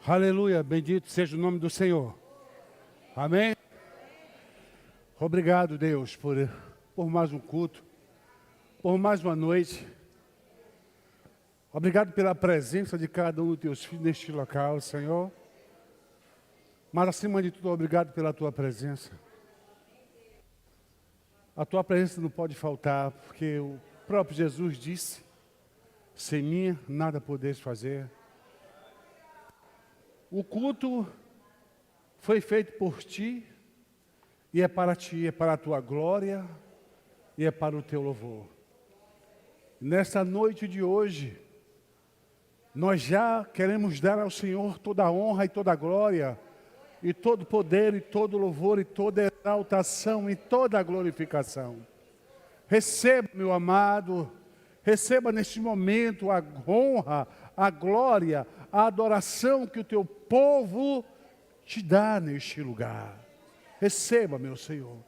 Aleluia, bendito seja o nome do Senhor. Amém? Obrigado, Deus, por mais um culto, por mais uma noite. Obrigado pela presença de cada um dos teus filhos neste local, Senhor. Mas, acima de tudo, obrigado pela tua presença. A tua presença não pode faltar, porque o próprio Jesus disse: sem mim nada podeis fazer. O culto foi feito por ti, e é para ti, é para a tua glória, e é para o teu louvor. Nesta noite de hoje, nós já queremos dar ao Senhor toda a honra e toda a glória, e todo o poder, e todo o louvor, e toda a exaltação, e toda a glorificação. Receba, meu amado, receba neste momento a honra, a glória, a adoração que o teu povo te dá neste lugar. Receba, meu Senhor,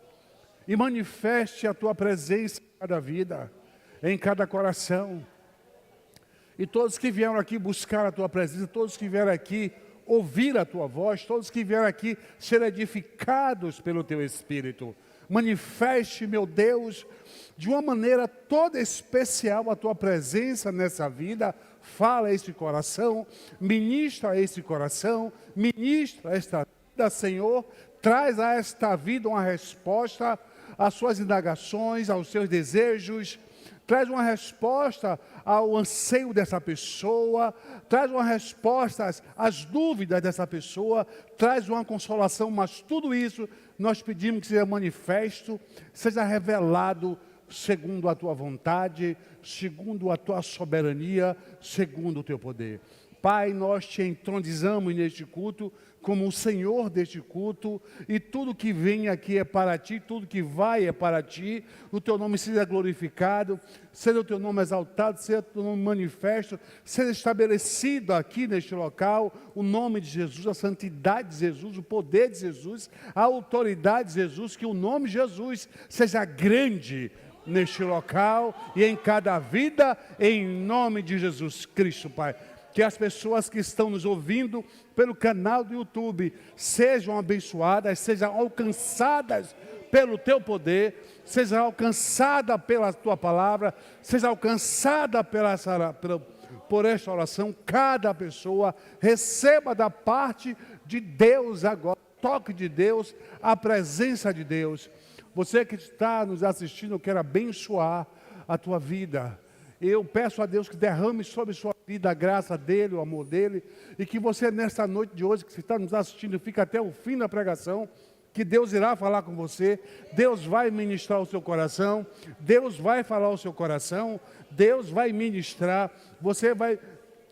e manifeste a tua presença em cada vida, em cada coração. E todos que vieram aqui buscar a tua presença, todos que vieram aqui ouvir a tua voz, todos que vieram aqui ser edificados pelo teu Espírito, manifeste, meu Deus, de uma maneira toda especial a tua presença nessa vida. Fala a esse coração, ministra a esse coração, ministra esta vida, Senhor. Traz a esta vida uma resposta às suas indagações, aos seus desejos. Traz uma resposta ao anseio dessa pessoa, traz uma resposta às dúvidas dessa pessoa, traz uma consolação, mas tudo isso nós pedimos que seja manifesto, seja revelado segundo a tua vontade, segundo a tua soberania, segundo o teu poder. Pai, nós te entronizamos neste culto como o Senhor deste culto, e tudo que vem aqui é para ti, tudo que vai é para ti. O teu nome seja glorificado, seja o teu nome exaltado, seja o teu nome manifesto, seja estabelecido aqui neste local o nome de Jesus, a santidade de Jesus, o poder de Jesus, a autoridade de Jesus. Que o nome de Jesus seja grande neste local e em cada vida, em nome de Jesus Cristo, Pai. Que as pessoas que estão nos ouvindo pelo canal do YouTube sejam abençoadas, sejam alcançadas pelo teu poder, sejam alcançadas pela tua palavra, sejam alcançadas por esta oração. Cada pessoa receba da parte de Deus agora, toque de Deus, a presença de Deus. Você que está nos assistindo, eu quero abençoar a tua vida. Eu peço a Deus que derrame sobre sua vida a graça dele, o amor dele, e que você nesta noite de hoje, que você está nos assistindo, fique até o fim da pregação, que Deus irá falar com você, Deus vai ministrar o seu coração, Deus vai falar o seu coração, Deus vai ministrar, você vai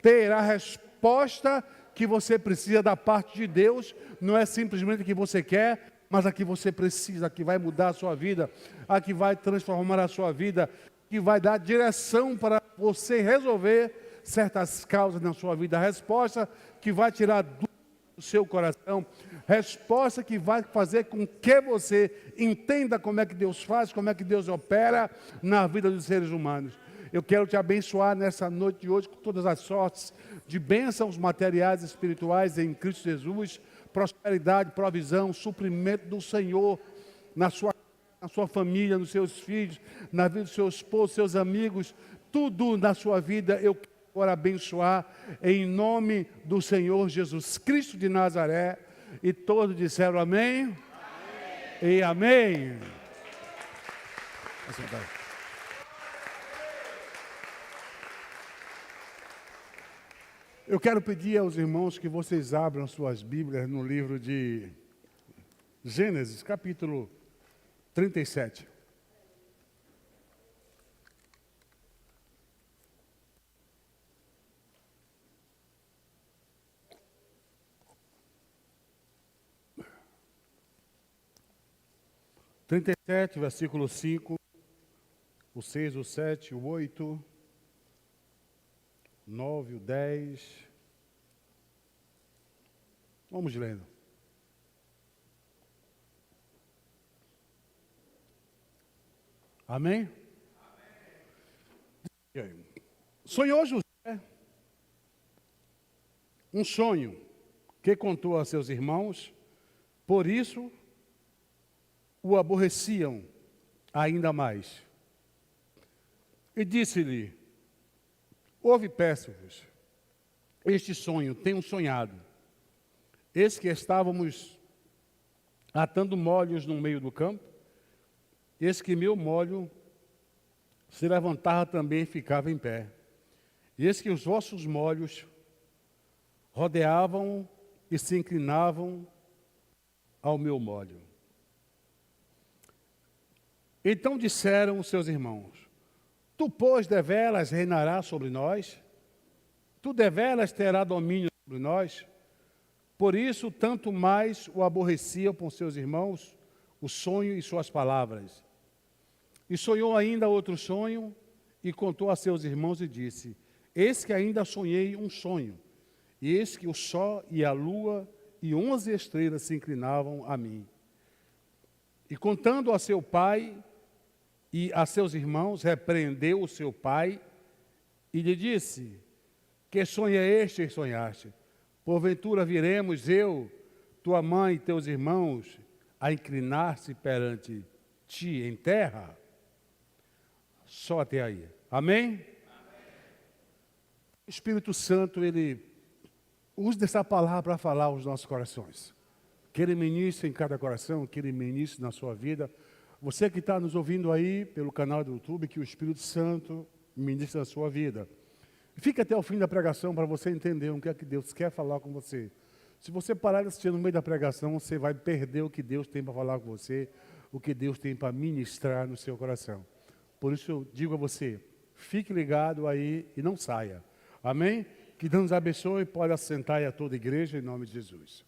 ter a resposta que você precisa da parte de Deus. Não é simplesmente o que você quer, mas a que você precisa, a que vai mudar a sua vida, a que vai transformar a sua vida, que vai dar direção para você resolver certas causas na sua vida. A resposta que vai tirar dúvida do seu coração, resposta que vai fazer com que você entenda como é que Deus faz, como é que Deus opera na vida dos seres humanos. Eu quero te abençoar nessa noite de hoje com todas as sortes de bênçãos materiais e espirituais em Cristo Jesus, prosperidade, provisão, suprimento do Senhor na sua família, nos seus filhos, na vida do seu esposo, seus amigos, tudo na sua vida. Eu quero agora abençoar em nome do Senhor Jesus Cristo de Nazaré. E todos disseram amém? Amém. E amém. Eu quero pedir aos irmãos que vocês abram suas Bíblias no livro de Gênesis, capítulo 37. Versículo 5, o 6, o 7, o 8, 9, o 10. Vamos lendo. Amém? Amém. Sonhou José um sonho que contou a seus irmãos, por isso o aborreciam ainda mais. E disse-lhe: ouve, peço-vos, este sonho tenho sonhado. Eis que estávamos atando molhos no meio do campo, eis que meu molho se levantava também e ficava em pé. E eis que os vossos molhos rodeavam e se inclinavam ao meu molho. Então disseram os seus irmãos: tu, pois, deveras reinarás sobre nós? Tu deveras terás domínio sobre nós? Por isso, tanto mais o aborreciam com seus irmãos, o sonho e suas palavras. E sonhou ainda outro sonho, e contou a seus irmãos e disse: eis que ainda sonhei um sonho, e eis que o sol e a lua e 11 estrelas se inclinavam a mim. E contando a seu pai e a seus irmãos, repreendeu o seu pai e lhe disse: que sonho é este que sonhaste? Porventura viremos eu, tua mãe e teus irmãos a inclinar-se perante ti em terra? Só até aí. Amém? O Espírito Santo, ele usa dessa palavra para falar aos nossos corações. Que ele ministre em cada coração, que ele ministre na sua vida. Você que está nos ouvindo aí pelo canal do YouTube, que o Espírito Santo ministre na sua vida. Fique até o fim da pregação para você entender o que é que Deus quer falar com você. Se você parar de assistir no meio da pregação, você vai perder o que Deus tem para falar com você, o que Deus tem para ministrar no seu coração. Por isso eu digo a você, fique ligado aí e não saia. Amém? Que Deus nos abençoe e pode assentar aí a toda a igreja em nome de Jesus.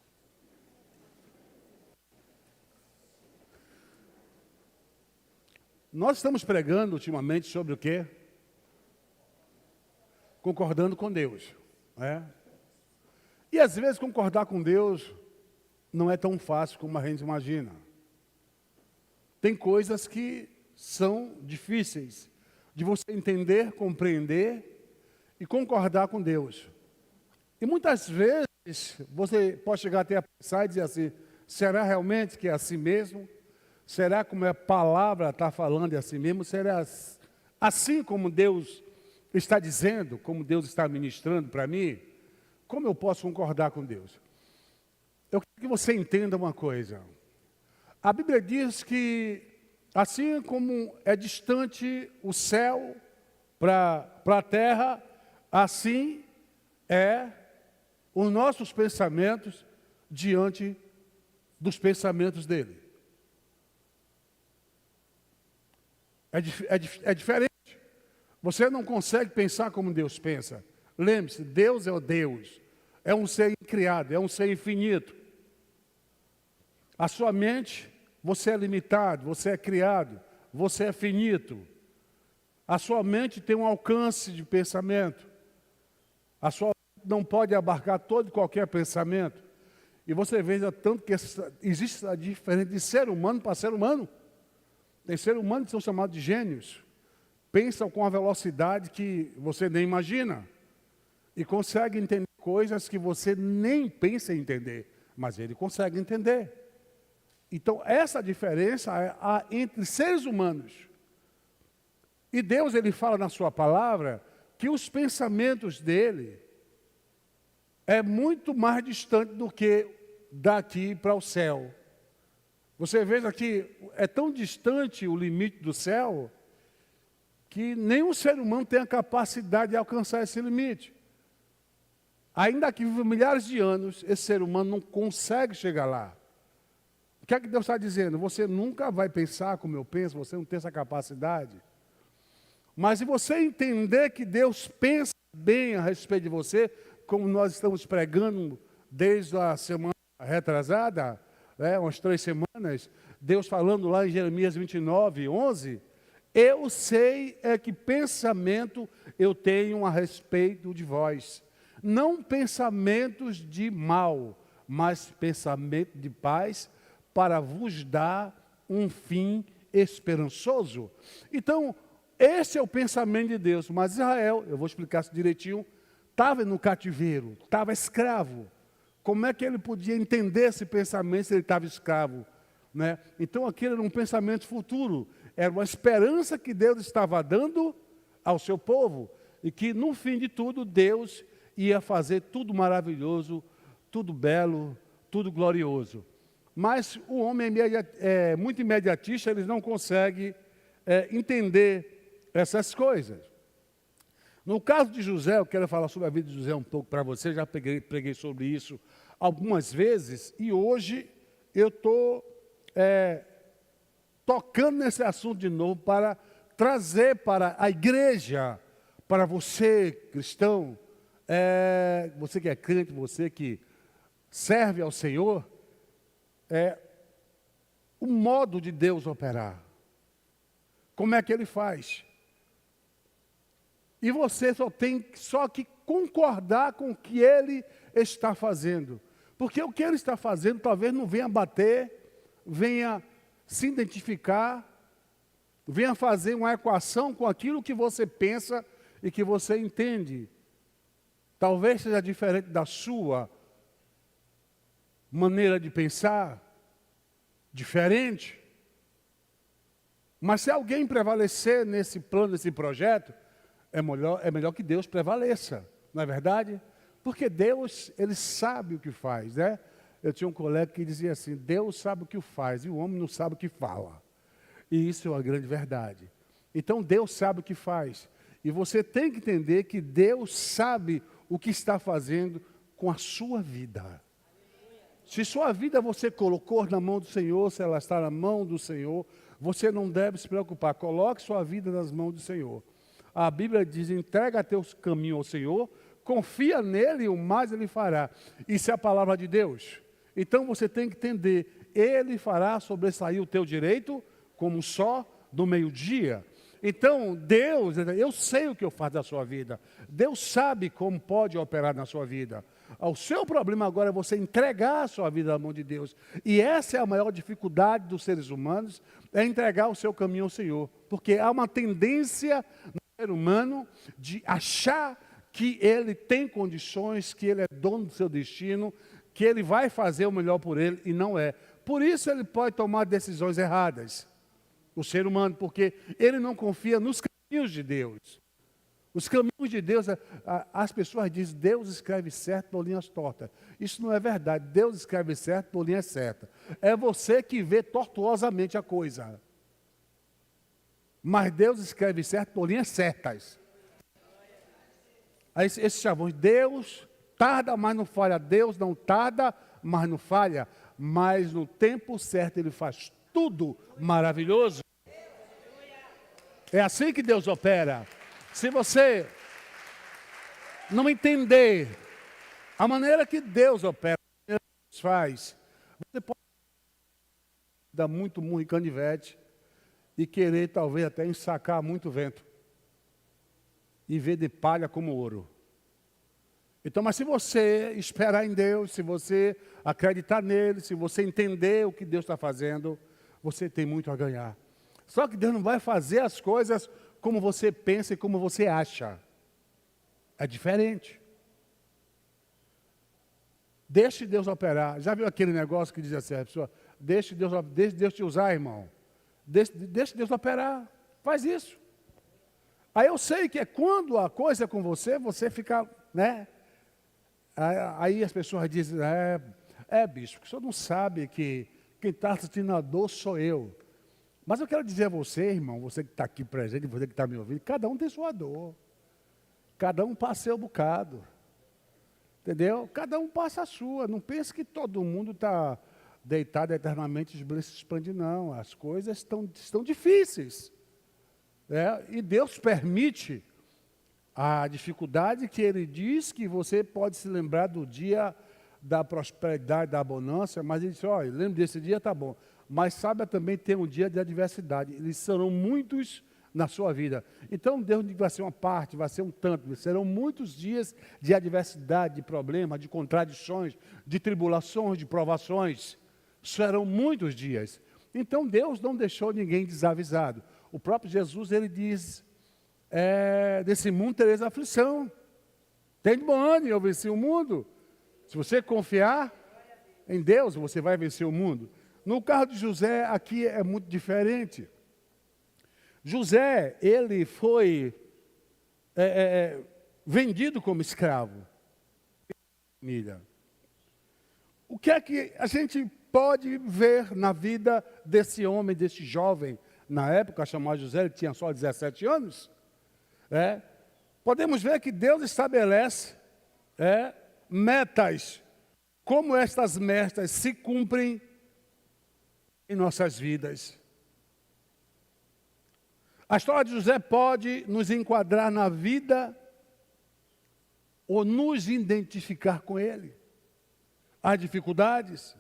Nós estamos pregando ultimamente sobre o quê? Concordando com Deus. E às vezes concordar com Deus não é tão fácil como a gente imagina. Tem coisas que são difíceis de você entender, compreender e concordar com Deus. E muitas vezes você pode chegar até a pensar e dizer assim: será realmente que é assim mesmo? Será como a palavra está falando é assim mesmo? Será assim como Deus está dizendo, como Deus está ministrando para mim? Como eu posso concordar com Deus? Eu quero que você entenda uma coisa. A Bíblia diz que assim como é distante o céu para a terra, assim é os nossos pensamentos diante dos pensamentos dele. É diferente. Você não consegue pensar como Deus pensa. Lembre-se, Deus é o Deus. É um ser incriado, é um ser infinito. A sua mente, você é limitado, você é criado, você é finito. A sua mente tem um alcance de pensamento. A sua mente não pode abarcar todo e qualquer pensamento. E você veja tanto que existe a diferença de ser humano para ser humano. Tem seres humanos que são chamados de gênios. Pensam com a velocidade que você nem imagina. E conseguem entender coisas que você nem pensa em entender. Mas ele consegue entender. Então, essa diferença há entre seres humanos. E Deus, ele fala na sua palavra que os pensamentos dele é muito mais distante do que daqui para o céu. Você veja que é tão distante o limite do céu que nenhum ser humano tem a capacidade de alcançar esse limite. Ainda que viva milhares de anos, esse ser humano não consegue chegar lá. O que é que Deus está dizendo? Você nunca vai pensar como eu penso, você não tem essa capacidade. Mas se você entender que Deus pensa bem a respeito de você, como nós estamos pregando desde a semana retrasada, umas 3 semanas, Deus falando lá em Jeremias 29, 11, eu sei que pensamento eu tenho a respeito de vós. Não pensamentos de mal, mas pensamento de paz, para vos dar um fim esperançoso. Então, esse é o pensamento de Deus. Mas Israel, eu vou explicar isso direitinho, estava no cativeiro, estava escravo. Como é que ele podia entender esse pensamento se ele estava escravo? Né? Então aquilo era um pensamento futuro, era uma esperança que Deus estava dando ao seu povo, e que no fim de tudo Deus ia fazer tudo maravilhoso, tudo belo, tudo glorioso. Mas o homem é muito imediatista, ele não consegue entender essas coisas. No caso de José, eu quero falar sobre a vida de José um pouco para você, já preguei sobre isso algumas vezes, e hoje eu estou tocando nesse assunto de novo para trazer para a igreja, para você, cristão, você que é crente, você que serve ao Senhor, o modo de Deus operar. Como é que Ele faz? E você tem que concordar com o que Ele está fazendo. Porque o que Ele está fazendo talvez não venha bater, venha se identificar, venha fazer uma equação com aquilo que você pensa e que você entende. Talvez seja diferente da sua maneira de pensar, diferente. Mas se alguém prevalecer nesse plano, nesse projeto, é melhor que Deus prevaleça, não é verdade? Porque Deus, Ele sabe o que faz, né? Eu tinha um colega que dizia assim, Deus sabe o que faz e o homem não sabe o que fala. E isso é uma grande verdade. Então Deus sabe o que faz. E você tem que entender que Deus sabe o que está fazendo com a sua vida. Se sua vida você colocou na mão do Senhor, se ela está na mão do Senhor, você não deve se preocupar. Coloque sua vida nas mãos do Senhor. A Bíblia diz, entrega teu caminho ao Senhor, confia nele e o mais Ele fará. Isso é a palavra de Deus. Então você tem que entender, Ele fará sobressair o teu direito como o sol do meio-dia. Então, Deus, eu sei o que eu faço da sua vida. Deus sabe como pode operar na sua vida. O seu problema agora é você entregar a sua vida na mão de Deus. E essa é a maior dificuldade dos seres humanos, é entregar o seu caminho ao Senhor. Porque há uma tendência no ser humano de achar que ele tem condições, que ele é dono do seu destino, que ele vai fazer o melhor por ele, e não é. Por isso ele pode tomar decisões erradas, o ser humano, porque ele não confia nos caminhos de Deus. Os caminhos de Deus, as pessoas dizem, Deus escreve certo por linhas tortas. Isso não é verdade, Deus escreve certo por linhas certas. É você que vê tortuosamente a coisa. Mas Deus escreve certo por linhas certas. Aí esses chavões, Deus tarda, mas não falha. Deus não tarda, mas não falha. Mas no tempo certo Ele faz tudo maravilhoso. É assim que Deus opera. Se você não entender a maneira que Deus opera, a maneira que Deus faz, você pode dar muito murro e canivete e querer talvez até ensacar muito vento e ver de palha como ouro. Então, mas se você esperar em Deus, se você acreditar nele, se você entender o que Deus está fazendo, você tem muito a ganhar. Só que Deus não vai fazer as coisas como você pensa e como você acha. É diferente. Deixe Deus operar. Já viu aquele negócio que diz assim, a pessoa, deixe Deus te usar, irmão. Deixe Deus operar. Faz isso. Aí eu sei que é quando a coisa é com você, você fica, né? Aí as pessoas dizem, bicho, o senhor não sabe que quem está sentindo a dor sou eu. Mas eu quero dizer a você, irmão, você que está aqui presente, você que está me ouvindo, cada um tem sua dor. Cada um passa seu bocado. Entendeu? Cada um passa a sua. Não pense que todo mundo está deitado eternamente de braços expandidos, não. As coisas estão difíceis. E Deus permite a dificuldade que Ele diz que você pode se lembrar do dia da prosperidade, da abundância, mas Ele diz, olha, lembra desse dia, tá bom. Mas saiba também ter um dia de adversidade. Eles serão muitos na sua vida. Então Deus não vai ser uma parte, vai ser um tanto. Serão muitos dias de adversidade, de problemas, de contradições, de tribulações, de provações. Serão muitos dias. Então Deus não deixou ninguém desavisado. O próprio Jesus, Ele diz, desse mundo tereis aflição. Tem de bom ânimo, eu venci o mundo. Se você confiar em Deus, você vai vencer o mundo. No caso de José, aqui é muito diferente. José, ele foi vendido como escravo. Família. O que é que a gente pode ver na vida desse homem, desse jovem, na época chamado José, ele tinha só 17 anos? Podemos ver que Deus estabelece metas. Como estas metas se cumprem em nossas vidas. A história de José pode nos enquadrar na vida ou nos identificar com ele. As dificuldades.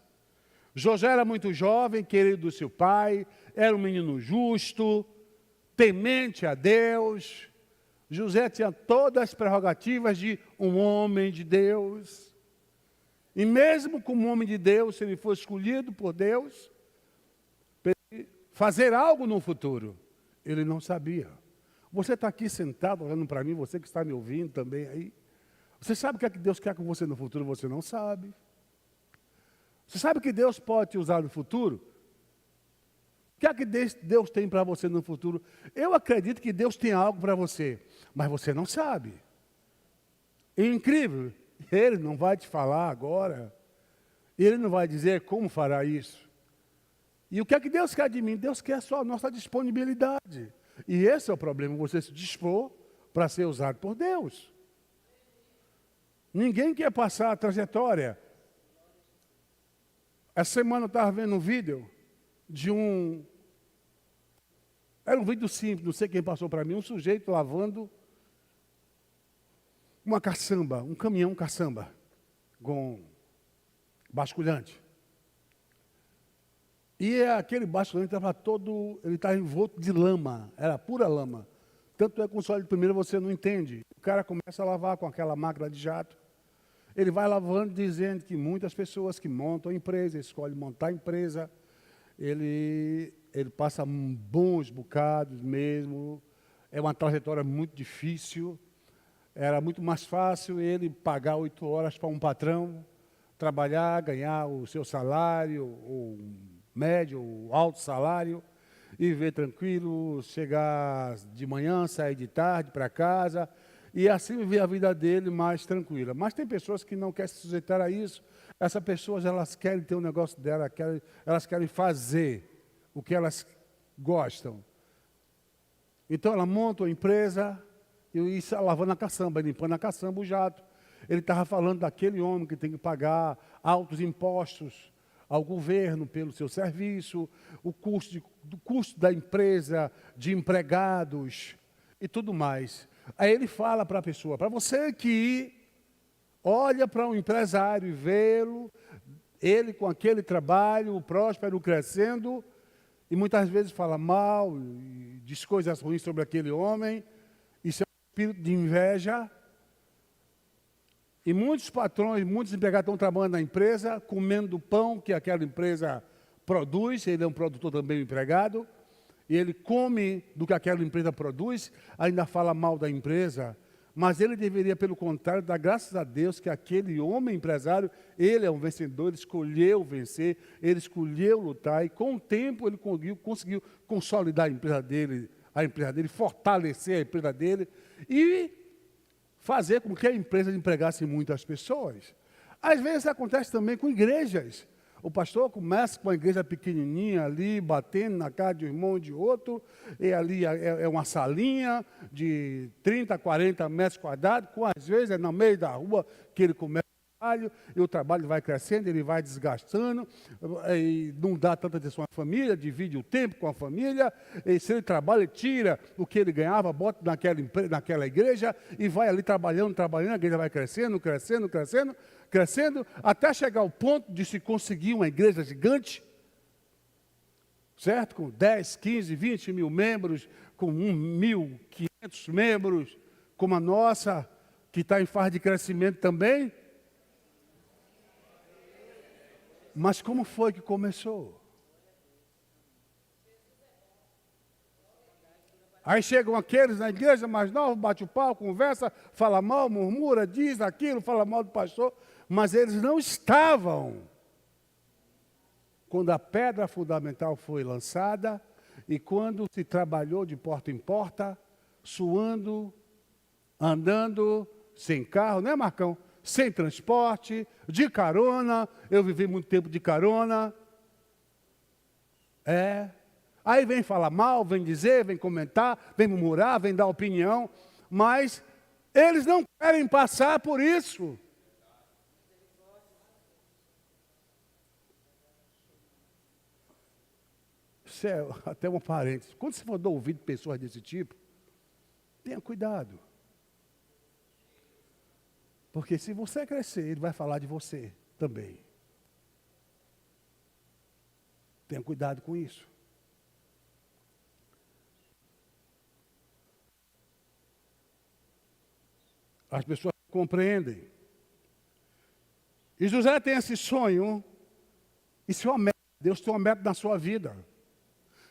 José era muito jovem, querido do seu pai, era um menino justo, temente a Deus. José tinha todas as prerrogativas de um homem de Deus. E mesmo como homem de Deus, se ele for escolhido por Deus, fazer algo no futuro, ele não sabia. Você está aqui sentado olhando para mim, você que está me ouvindo também aí. Você sabe o que é que Deus quer com você no futuro? Você não sabe. Você sabe que Deus pode te usar no futuro? O que é que Deus tem para você no futuro? Eu acredito que Deus tem algo para você, mas você não sabe. É incrível. Ele não vai te falar agora. Ele não vai dizer como fará isso. E o que é que Deus quer de mim? Deus quer só a nossa disponibilidade. E esse é o problema, você se dispor para ser usado por Deus. Ninguém quer passar a trajetória. Essa semana eu estava vendo um vídeo de era um vídeo simples, não sei quem passou para mim, um sujeito lavando uma caçamba, um caminhão caçamba, com basculhante. E aquele basculante estava ele estava envolto de lama, era pura lama. Tanto é que com o sol de primeira você não entende. O cara começa a lavar com aquela máquina de jato. Ele vai lavando, dizendo que muitas pessoas que montam a empresa, escolhem montar a empresa, ele passa bons bocados mesmo, é uma trajetória muito difícil. Era muito mais fácil ele pagar 8 horas para um patrão, trabalhar, ganhar o seu salário, ou médio, ou alto salário, e viver tranquilo, chegar de manhã, sair de tarde para casa, e assim viver a vida dele mais tranquila. Mas tem pessoas que não querem se sujeitar a isso. Essas pessoas, elas querem ter um negócio dela, elas querem fazer o que elas gostam. Então ela monta uma empresa e está lavando a caçamba, limpando a caçamba, o jato. Ele estava falando daquele homem que tem que pagar altos impostos ao governo pelo seu serviço, o custo da empresa, de empregados e tudo mais. Aí ele fala para a pessoa, para você que olha para um empresário e vê-lo, ele com aquele trabalho, próspero, crescendo, e muitas vezes fala mal, e diz coisas ruins sobre aquele homem, isso é um espírito de inveja. E muitos patrões, muitos empregados estão trabalhando na empresa, comendo o pão que aquela empresa produz, ele é um produtor também, um empregado, e ele come do que aquela empresa produz, ainda fala mal da empresa, mas ele deveria, pelo contrário, dar graças a Deus que aquele homem empresário, ele é um vencedor, ele escolheu vencer, ele escolheu lutar, e com o tempo ele conseguiu consolidar a empresa dele, fortalecer a empresa dele, e fazer com que a empresa empregasse muitas pessoas. Às vezes acontece também com igrejas. O pastor começa com uma igreja pequenininha ali, batendo na cara de um irmão de outro, e ali é uma salinha de 30, 40 metros quadrados, às vezes é no meio da rua que ele começa o trabalho, e o trabalho vai crescendo, ele vai desgastando, e não dá tanta atenção à família, divide o tempo com a família, e se ele trabalha, ele tira o que ele ganhava, bota naquela igreja, e vai ali trabalhando, a igreja vai crescendo, até chegar ao ponto de se conseguir uma igreja gigante, certo? Com 10, 15, 20 mil membros, com 1.500 membros, como a nossa, que está em fase de crescimento também. Mas como foi que começou? Aí chegam aqueles na igreja mais novos, bate o pau, conversa, fala mal, murmura, diz aquilo, fala mal do pastor, mas eles não estavam quando a pedra fundamental foi lançada e quando se trabalhou de porta em porta, suando, andando, sem carro, né, Marcão? Sem transporte, de carona. Eu vivi muito tempo de carona. Aí vem falar mal, vem dizer, vem comentar, vem murmurar, vem dar opinião, mas eles não querem passar por isso. Isso é até um parênteses. Quando você for dar ouvido pessoas desse tipo, tenha cuidado. Porque se você crescer, ele vai falar de você também. Tenha cuidado com isso. As pessoas compreendem. E José tem esse sonho. Isso é uma meta. Deus tem uma meta na sua vida.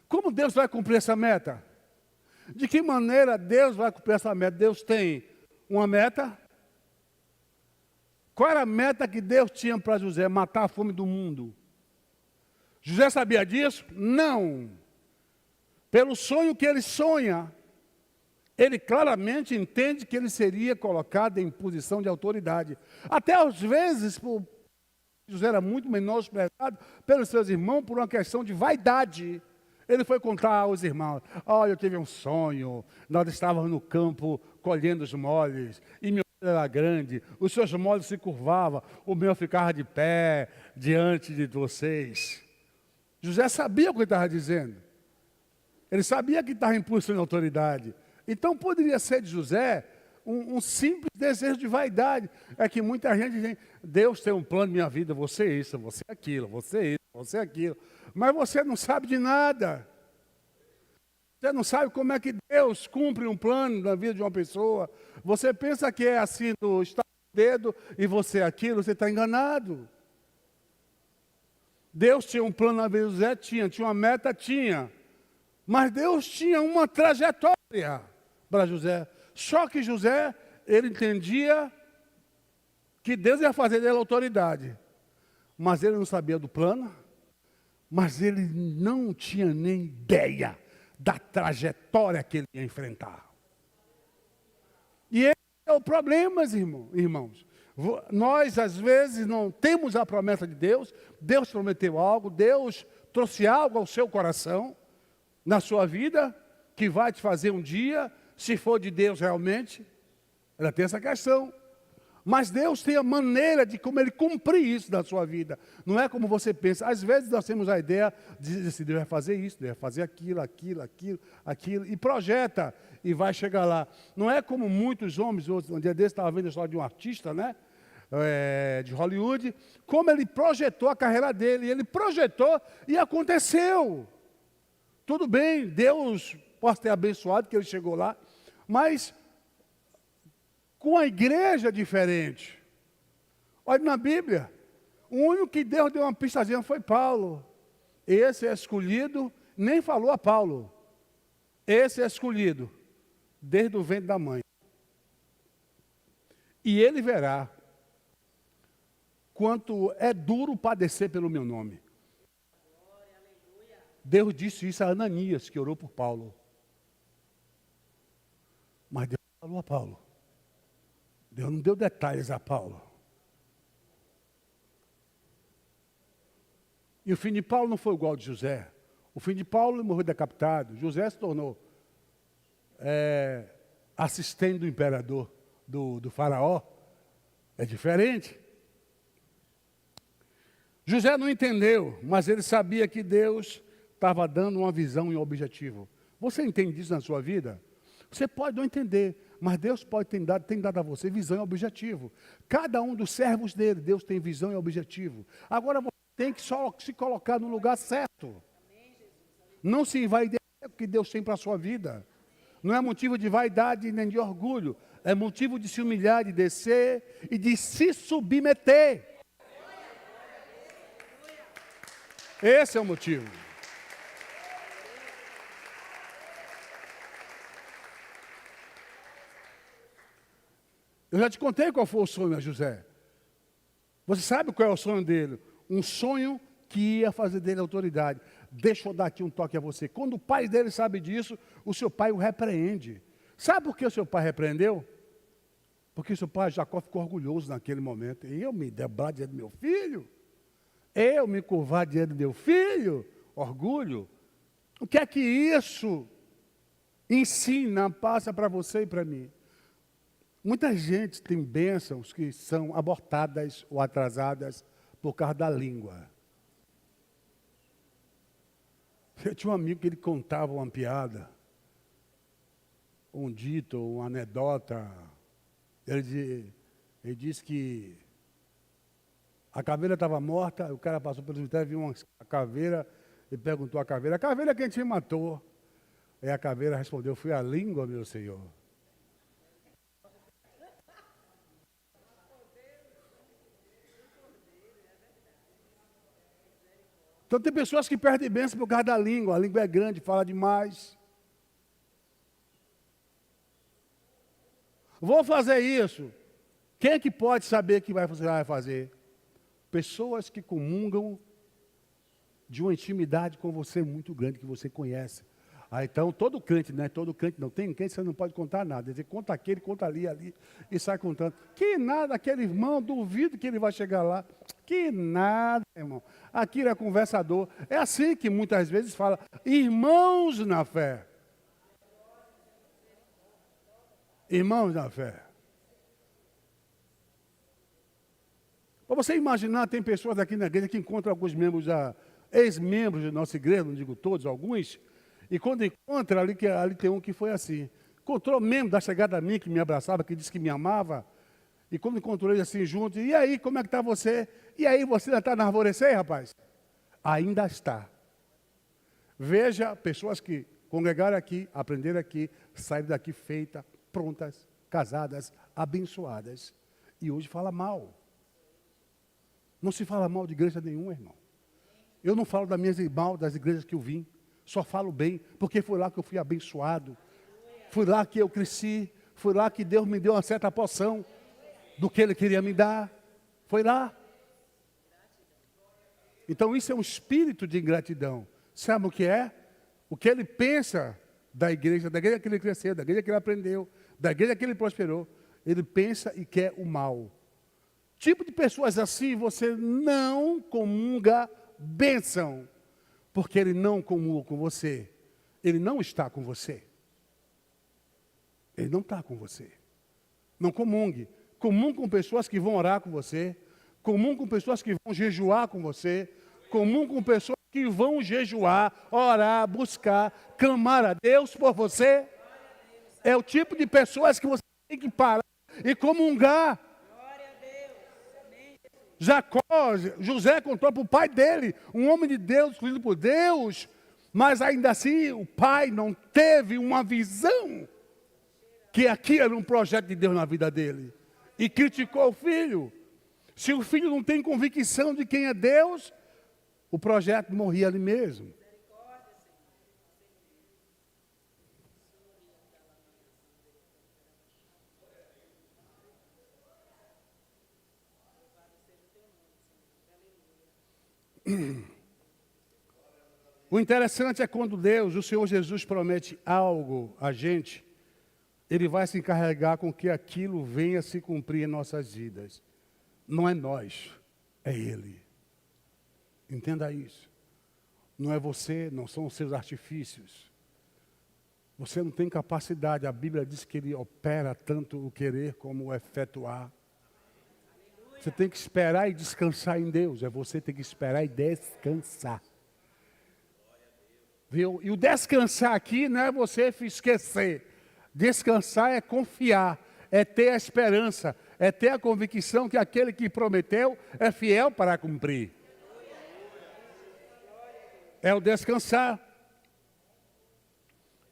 Como Deus vai cumprir essa meta? De que maneira Deus vai cumprir essa meta? Deus tem uma meta. Qual era a meta que Deus tinha para José? Matar a fome do mundo. José sabia disso? Não. Pelo sonho que ele sonha, ele claramente entende que ele seria colocado em posição de autoridade. Até às vezes, José era muito menosprezado pelos seus irmãos por uma questão de vaidade. Ele foi contar aos irmãos: olha, eu tive um sonho, nós estávamos no campo colhendo os moles, e meu filho era grande, os seus moles se curvavam, o meu ficava de pé diante de vocês. José sabia o que ele estava dizendo. Ele sabia que estava em posição de autoridade. Então poderia ser de José um simples desejo de vaidade. É que muita gente diz: Deus tem um plano de minha vida, você isso, você aquilo, você isso, você aquilo. Mas você não sabe de nada. Você não sabe como é que Deus cumpre um plano na vida de uma pessoa. Você pensa que é assim, do estado do dedo, e você aquilo, você está enganado. Deus tinha um plano na vida de José? Tinha uma meta? Tinha. Mas Deus tinha uma trajetória para José. Só que José, ele entendia que Deus ia fazer dele autoridade. Mas ele não sabia do plano, mas ele não tinha nem ideia da trajetória que ele ia enfrentar. E esse é o problema, irmãos. Nós, às vezes, não temos a promessa de Deus. Deus prometeu algo, Deus trouxe algo ao seu coração, na sua vida, que vai te fazer um dia, se for de Deus realmente. Ela tem essa questão. Mas Deus tem a maneira de como Ele cumprir isso na sua vida. Não é como você pensa. Às vezes nós temos a ideia de dizer: Deus vai fazer isso, Deus vai fazer aquilo, e projeta, e vai chegar lá. Não é como muitos homens, um dia desse estava vendo a história de um artista, né? De Hollywood, como ele projetou a carreira dele. Ele projetou e aconteceu. Tudo bem, Deus pode ter abençoado que ele chegou lá, mas com a igreja diferente. Olha na Bíblia, o único que Deus deu uma pistazinha foi Paulo. Esse é escolhido, nem falou a Paulo. Esse é escolhido desde o ventre da mãe. E ele verá quanto é duro padecer pelo meu nome. Deus disse isso a Ananias, que orou por Paulo. Mas Deus falou a Paulo. Deus não deu detalhes a Paulo. E o fim de Paulo não foi igual ao de José. O fim de Paulo, ele morreu decapitado. José se tornou assistente do imperador, do faraó. É diferente. José não entendeu, mas ele sabia que Deus estava dando uma visão e um objetivo. Você entende isso na sua vida? Você pode não entender, mas Deus tem dado a você visão e objetivo. Cada um dos servos dele, Deus tem visão e objetivo. Agora você tem que só se colocar no lugar certo. Não se invadir o que Deus tem para a sua vida. Não é motivo de vaidade nem de orgulho. É motivo de se humilhar, de descer e de se submeter. Esse é o motivo. Eu já te contei qual foi o sonho de José. Você sabe qual é o sonho dele? Um sonho que ia fazer dele autoridade. Deixa eu dar aqui um toque a você. Quando o pai dele sabe disso, o seu pai o repreende. Sabe por que o seu pai repreendeu? Porque o seu pai, Jacó, ficou orgulhoso naquele momento. Eu me debrar diante do meu filho? Eu me curvar diante do meu filho? Orgulho? O que é que isso ensina, passa para você e para mim? Muita gente tem bênçãos que são abortadas ou atrasadas por causa da língua. Eu tinha um amigo que ele contava uma piada, um dito, uma anedota. Ele disse que a caveira estava morta, o cara passou pelo cemitério, viu uma caveira e perguntou à caveira: a caveira quem te matou? Aí a caveira respondeu: foi a língua, meu senhor. Então tem pessoas que perdem bênção por causa da língua. A língua é grande, fala demais. Vou fazer isso. Quem é que pode saber que você vai fazer? Pessoas que comungam de uma intimidade com você muito grande, que você conhece. Então, todo crente, não é todo crente, não. Tem crente que você não pode contar nada. Ele conta aquele, conta ali, e sai contando. Que nada, aquele irmão, duvido que ele vai chegar lá. Que nada, irmão. Aquilo é conversador. É assim que muitas vezes fala, irmãos na fé. Irmãos na fé. Para você imaginar, tem pessoas aqui na igreja que encontram alguns membros, ex-membros da nossa igreja, não digo todos, alguns, e quando encontra, ali tem um que foi assim. Encontrou membro da chegada a mim, que me abraçava, que disse que me amava, e quando encontrou ele assim junto, e aí, como é que está você? E aí, você ainda está na Arvorecer, rapaz? Ainda está. Veja pessoas que congregaram aqui, aprenderam aqui, saíram daqui feitas, prontas, casadas, abençoadas, e hoje fala mal. Não se fala mal de igreja nenhuma, irmão. Eu não falo mal das igrejas que eu vim. Só falo bem, porque foi lá que eu fui abençoado. Foi lá que eu cresci. Foi lá que Deus me deu uma certa porção do que Ele queria me dar. Foi lá. Então isso é um espírito de ingratidão. Sabe o que é? O que ele pensa da igreja que ele cresceu, da igreja que ele aprendeu, da igreja que ele prosperou. Ele pensa e quer o mal. Tipo de pessoas assim, você não comunga bênção, porque ele não comunga com você. Ele não está com você. Ele não está com você. Não comungue. Comungue com pessoas que vão orar com você. Comungue com pessoas que vão jejuar com você. Comungue com pessoas que vão jejuar, orar, buscar, clamar a Deus por você. É o tipo de pessoas que você tem que parar e comungar. José contou para o pai dele, um homem de Deus, escolhido por Deus, mas ainda assim o pai não teve uma visão que aqui era um projeto de Deus na vida dele. E criticou o filho. Se o filho não tem convicção de quem é Deus, o projeto morria ali mesmo. O interessante é quando Deus, o Senhor Jesus, promete algo a gente, Ele vai se encarregar com que aquilo venha se cumprir em nossas vidas. Não é nós, é Ele. Entenda isso. Não é você, não são os seus artifícios. Você não tem capacidade. A Bíblia diz que Ele opera tanto o querer como o efetuar. Você tem que esperar e descansar em Deus. É você que tem que esperar e descansar. Viu? E o descansar aqui não é você esquecer. Descansar é confiar, é ter a esperança, é ter a convicção que aquele que prometeu é fiel para cumprir. É o descansar.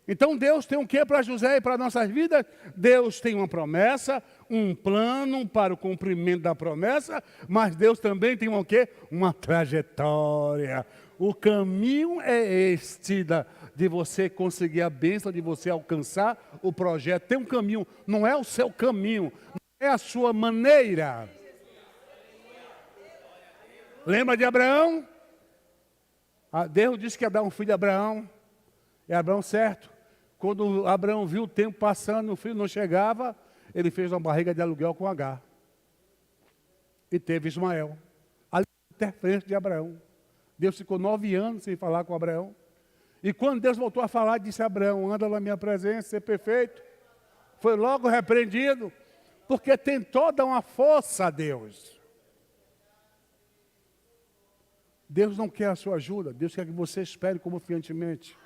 Então Deus tem o que para José e para nossas vidas? Deus tem uma promessa, um plano para o cumprimento da promessa, mas Deus também tem o quê? Uma trajetória. O caminho é este de você conseguir a bênção, de você alcançar o projeto. Tem um caminho, não é o seu caminho, não é a sua maneira. Lembra de Abraão? Deus disse que ia dar um filho a Abraão. E Abraão, certo. Quando Abraão viu o tempo passando, o filho não chegava, ele fez uma barriga de aluguel com Agar. E teve Ismael. Ali, interferência de Abraão. Deus ficou 9 anos sem falar com Abraão. E quando Deus voltou a falar, disse a Abraão, anda na minha presença, ser perfeito. Foi logo repreendido, porque tentou dar uma força a Deus. Deus não quer a sua ajuda, Deus quer que você espere confiantemente.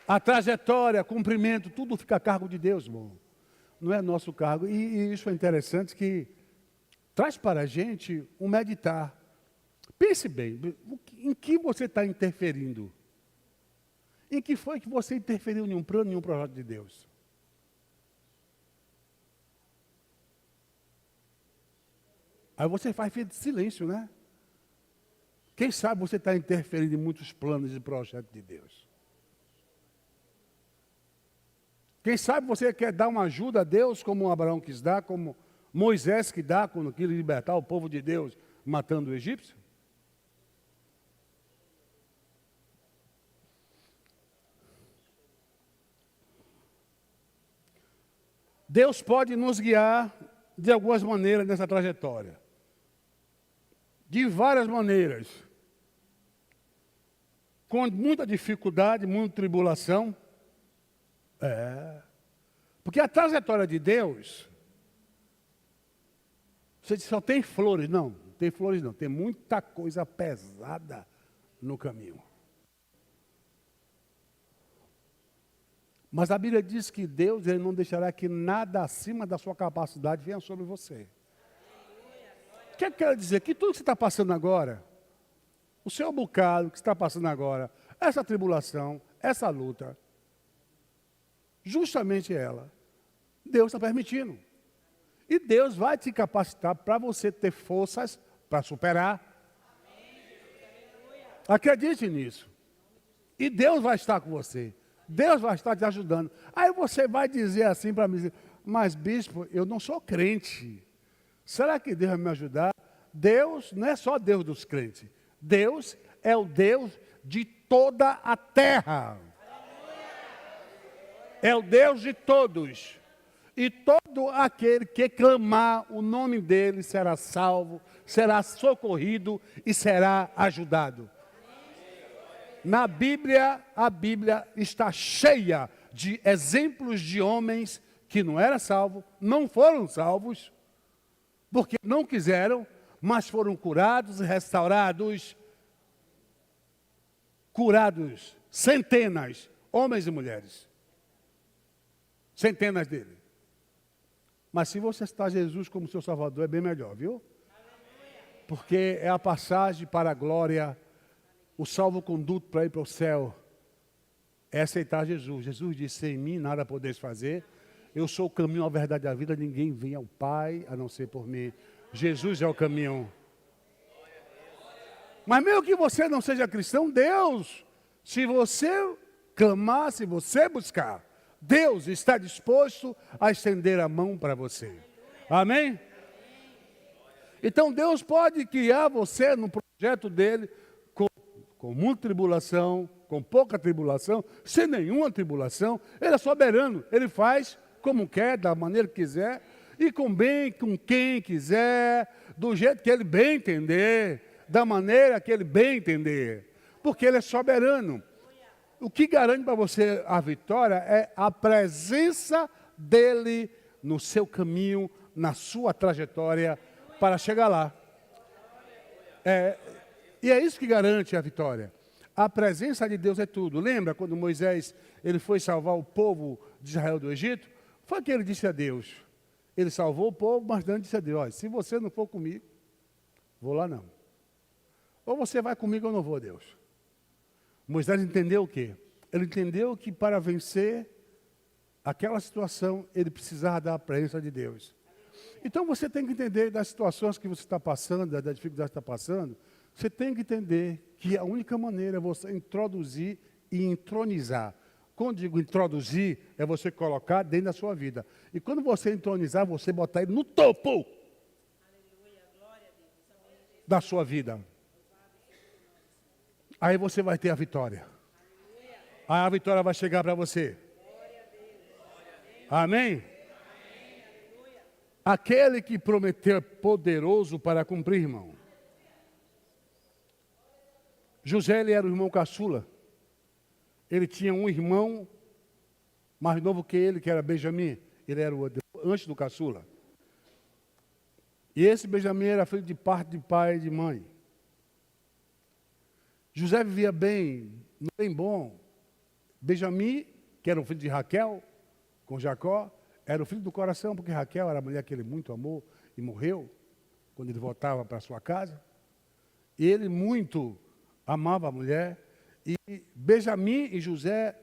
A trajetória, cumprimento, tudo fica a cargo de Deus, irmão. Não é nosso cargo. E isso é interessante que traz para a gente um meditar. Pense bem, em que você está interferindo? Em que foi que você interferiu em um plano, em um projeto de Deus? Aí você faz silêncio, né? Quem sabe você está interferindo em muitos planos e projetos de Deus? Quem sabe você quer dar uma ajuda a Deus, como Abraão quis dar, como Moisés que dá, quando quis libertar o povo de Deus, matando o egípcio? Deus pode nos guiar de algumas maneiras nessa trajetória. De várias maneiras. Com muita dificuldade, muita tribulação. Porque a trajetória de Deus, você diz, só tem flores. Não tem flores não. Tem muita coisa pesada no caminho. Mas a Bíblia diz que Deus ele não deixará que nada acima da sua capacidade venha sobre você. O que quer dizer? Que tudo que você está passando agora, o seu bocado que está passando agora, essa tribulação, essa luta, justamente ela, Deus está permitindo. E Deus vai te capacitar para você ter forças para superar. Acredite nisso. E Deus vai estar com você. Deus vai estar te ajudando. Aí você vai dizer assim para mim, mas bispo, eu não sou crente. Será que Deus vai me ajudar? Deus não é só Deus dos crentes. Deus é o Deus de toda a terra. É o Deus de todos. E todo aquele que clamar o nome dele será salvo, será socorrido e será ajudado. Na Bíblia, a Bíblia está cheia de exemplos de homens que não eram salvos, não foram salvos, porque não quiseram, mas foram curados e restaurados. Curados, centenas, homens e mulheres. Centenas dele. Mas se você está Jesus como seu Salvador, é bem melhor, viu? Porque é a passagem para a glória, o salvo-conduto para ir para o céu, é aceitar Jesus. Jesus disse, sem mim nada podeis fazer. Eu sou o caminho, a verdade e a vida, ninguém vem ao Pai a não ser por mim. Jesus é o caminho. Mas mesmo que você não seja cristão, Deus, se você clamar, se você buscar, Deus está disposto a estender a mão para você. Amém? Então Deus pode guiar você no projeto dele com muita tribulação, com pouca tribulação, sem nenhuma tribulação. Ele é soberano, ele faz como quer, da maneira que quiser, e com quem quiser, do jeito que ele bem entender, da maneira que ele bem entender, porque ele é soberano. O que garante para você a vitória é a presença dele no seu caminho, na sua trajetória para chegar lá. E é isso que garante a vitória. A presença de Deus é tudo. Lembra quando Moisés ele foi salvar o povo de Israel do Egito? Foi o que ele disse a Deus. Ele salvou o povo, mas não disse a Deus, olha, se você não for comigo, vou lá não. Ou você vai comigo ou eu não vou, Deus. Moisés entendeu o quê? Ele entendeu que para vencer aquela situação, ele precisava da presença de Deus. Então você tem que entender das situações que você está passando, da dificuldade que está passando, você tem que entender que a única maneira é você introduzir e entronizar. Quando digo introduzir, é você colocar dentro da sua vida. E quando você entronizar, você botar ele no topo da sua vida. Aí você vai ter a vitória. Aí a vitória vai chegar para você. Amém? Aquele que prometeu é poderoso para cumprir, irmão. José, ele era o irmão caçula. Ele tinha um irmão mais novo que ele, que era Benjamim. Ele era o antes do caçula. E esse Benjamim era filho de parte de pai e de mãe. José vivia bem, bem bom. Benjamim, que era o filho de Raquel, com Jacó, era o filho do coração, porque Raquel era a mulher que ele muito amou e morreu quando ele voltava para sua casa. E ele muito amava a mulher. E Benjamim e José,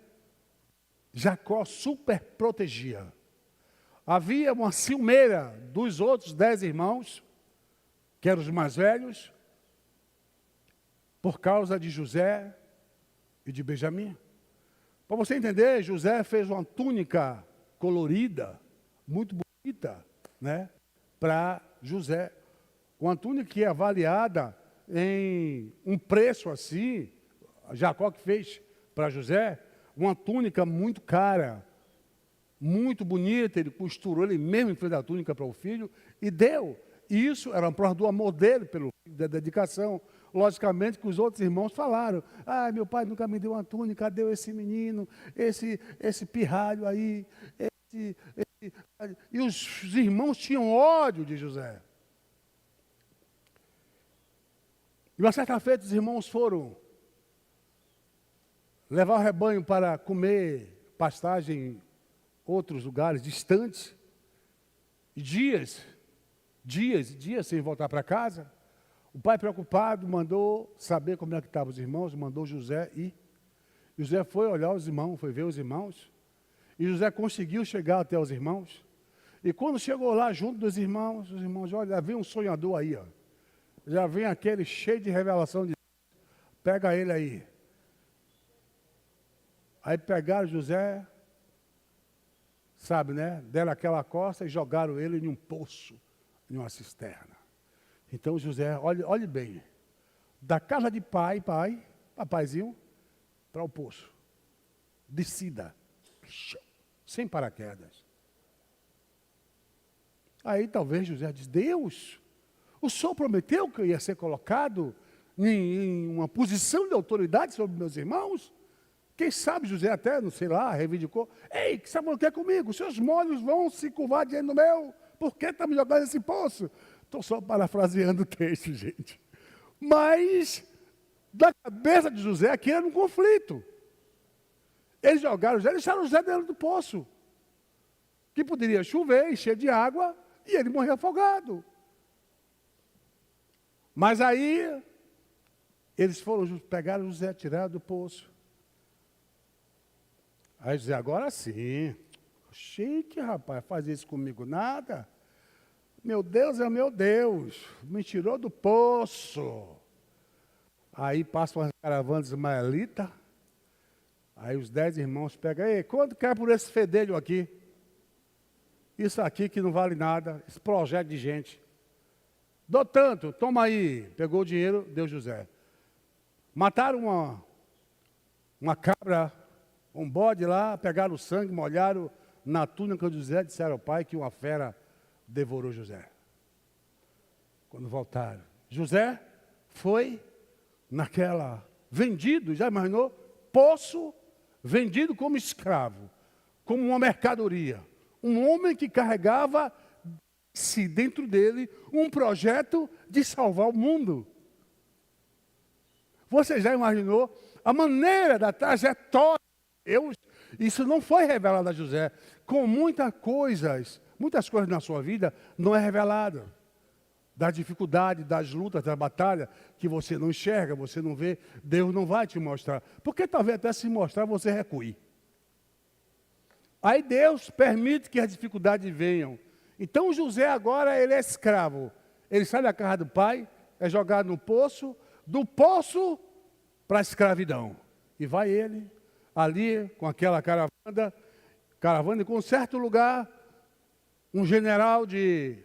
Jacó super protegia. Havia uma ciumeira dos outros 10 irmãos, que eram os mais velhos, por causa de José e de Benjamim. Para você entender, José fez uma túnica colorida, muito bonita, né, para José. Uma túnica que é avaliada em um preço assim, Jacó que fez para José, uma túnica muito cara, muito bonita, ele costurou, ele mesmo fez a túnica para o filho e deu. E isso era uma prova do amor dele, pelo filho, da dedicação. Logicamente que os outros irmãos falaram, meu pai nunca me deu uma túnica, deu esse menino, esse pirralho aí, e os irmãos tinham ódio de José. E uma certa feita os irmãos foram levar o rebanho para comer pastagem em outros lugares distantes, e dias sem voltar para casa. O pai, preocupado, mandou saber como é que estavam os irmãos, mandou José ir. José foi olhar os irmãos, foi ver os irmãos, e José conseguiu chegar até os irmãos. E quando chegou lá junto dos irmãos, os irmãos, olha, já vem um sonhador aí, ó. Já vem aquele cheio de revelação de Deus. Pega ele aí. Aí pegaram José, sabe, né? Deram aquela costa e jogaram ele em um poço, em uma cisterna. Então José, olhe bem, da casa de papaizinho, para o poço. Descida, sem paraquedas. Aí talvez José diz, Deus, o Senhor prometeu que eu ia ser colocado em uma posição de autoridade sobre meus irmãos? Quem sabe José até, não sei lá, reivindicou. Ei, que sabe o que é comigo? Seus molhos vão se curvar diante do meu. Por que está me jogando nesse poço? Estou só parafraseando o texto, gente. Mas, da cabeça de José, aqui era um conflito. Eles jogaram José, deixaram José dentro do poço. Que poderia chover, encher de água, e ele morrer afogado. Mas aí, eles pegaram José, tiraram do poço. Aí José, agora sim. Chique, rapaz, fazer isso comigo nada. Meu Deus é meu Deus, me tirou do poço. Aí passam as caravanas ismaelitas. Aí os 10 irmãos pegam, ei, quanto quer por esse fedelho aqui? Isso aqui que não vale nada, esse projeto de gente. Dou tanto, toma aí. Pegou o dinheiro, deu José. Mataram uma cabra, um bode lá, pegaram o sangue, molharam na túnica de José, disseram ao pai que uma fera devorou José. Quando voltaram, José foi vendido, já imaginou? Poço, vendido como escravo, como uma mercadoria. Um homem que carregava dentro dele um projeto de salvar o mundo. Você já imaginou a maneira da trajetória de Deus? Isso não foi revelado a José. Com muitas coisas na sua vida não é revelado. Da dificuldade, das lutas, da batalha, que você não enxerga, você não vê, Deus não vai te mostrar. Porque talvez até se mostrar, você recue. Aí Deus permite que as dificuldades venham. Então José agora, ele é escravo. Ele sai da casa do pai, é jogado no poço. Do poço, para a escravidão. E vai ele, ali, com aquela caravana, e com um certo lugar, um general de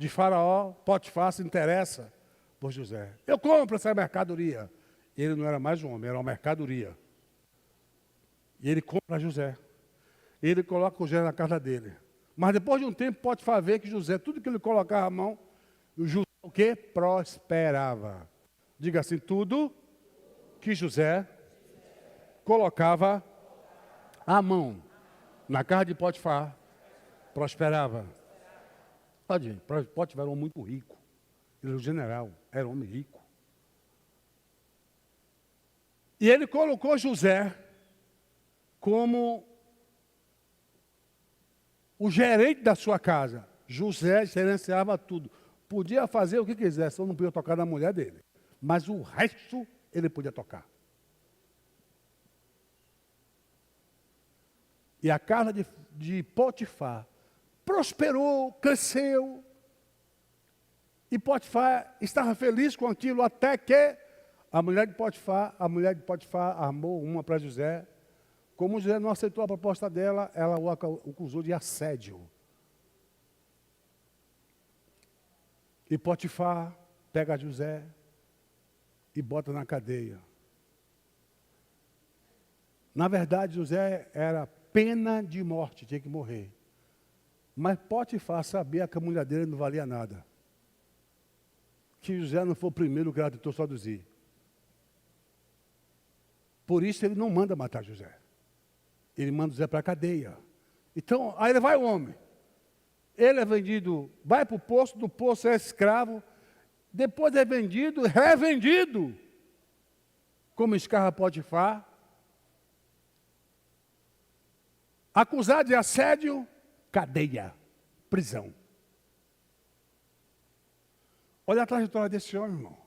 Faraó, Potifar, se interessa por José. Eu compro essa mercadoria. Ele não era mais um homem, era uma mercadoria. E ele compra José. Ele coloca o José na casa dele. Mas depois de um tempo, Potifar vê que José, tudo que ele colocava a mão, o José o quê? Prosperava. Diga assim, tudo que José colocava a mão na casa de Potifar, prosperava. Pode ver, Potifar era um homem muito rico. Ele era um general, era um homem rico. E ele colocou José como o gerente da sua casa. José gerenciava tudo. Podia fazer o que quisesse, só não podia tocar na mulher dele. Mas o resto ele podia tocar. E a casa de Potifar prosperou, cresceu. E Potifar estava feliz com aquilo, até que a mulher de Potifar armou uma para José. Como José não aceitou a proposta dela, ela o acusou de assédio. E Potifar pega José e bota na cadeia. Na verdade, José era pena de morte, tinha que morrer. Mas Potifar sabia que a mulher dele não valia nada. Que José não foi o primeiro que ela tentou seduzir. Por isso ele não manda matar José. Ele manda José para a cadeia. Então, aí vai o homem. Ele é vendido, vai para o poço, do poço é escravo. Depois é vendido, revendido. Como escravo Potifar. Acusado de assédio, cadeia, prisão. Olha a trajetória desse homem, irmão.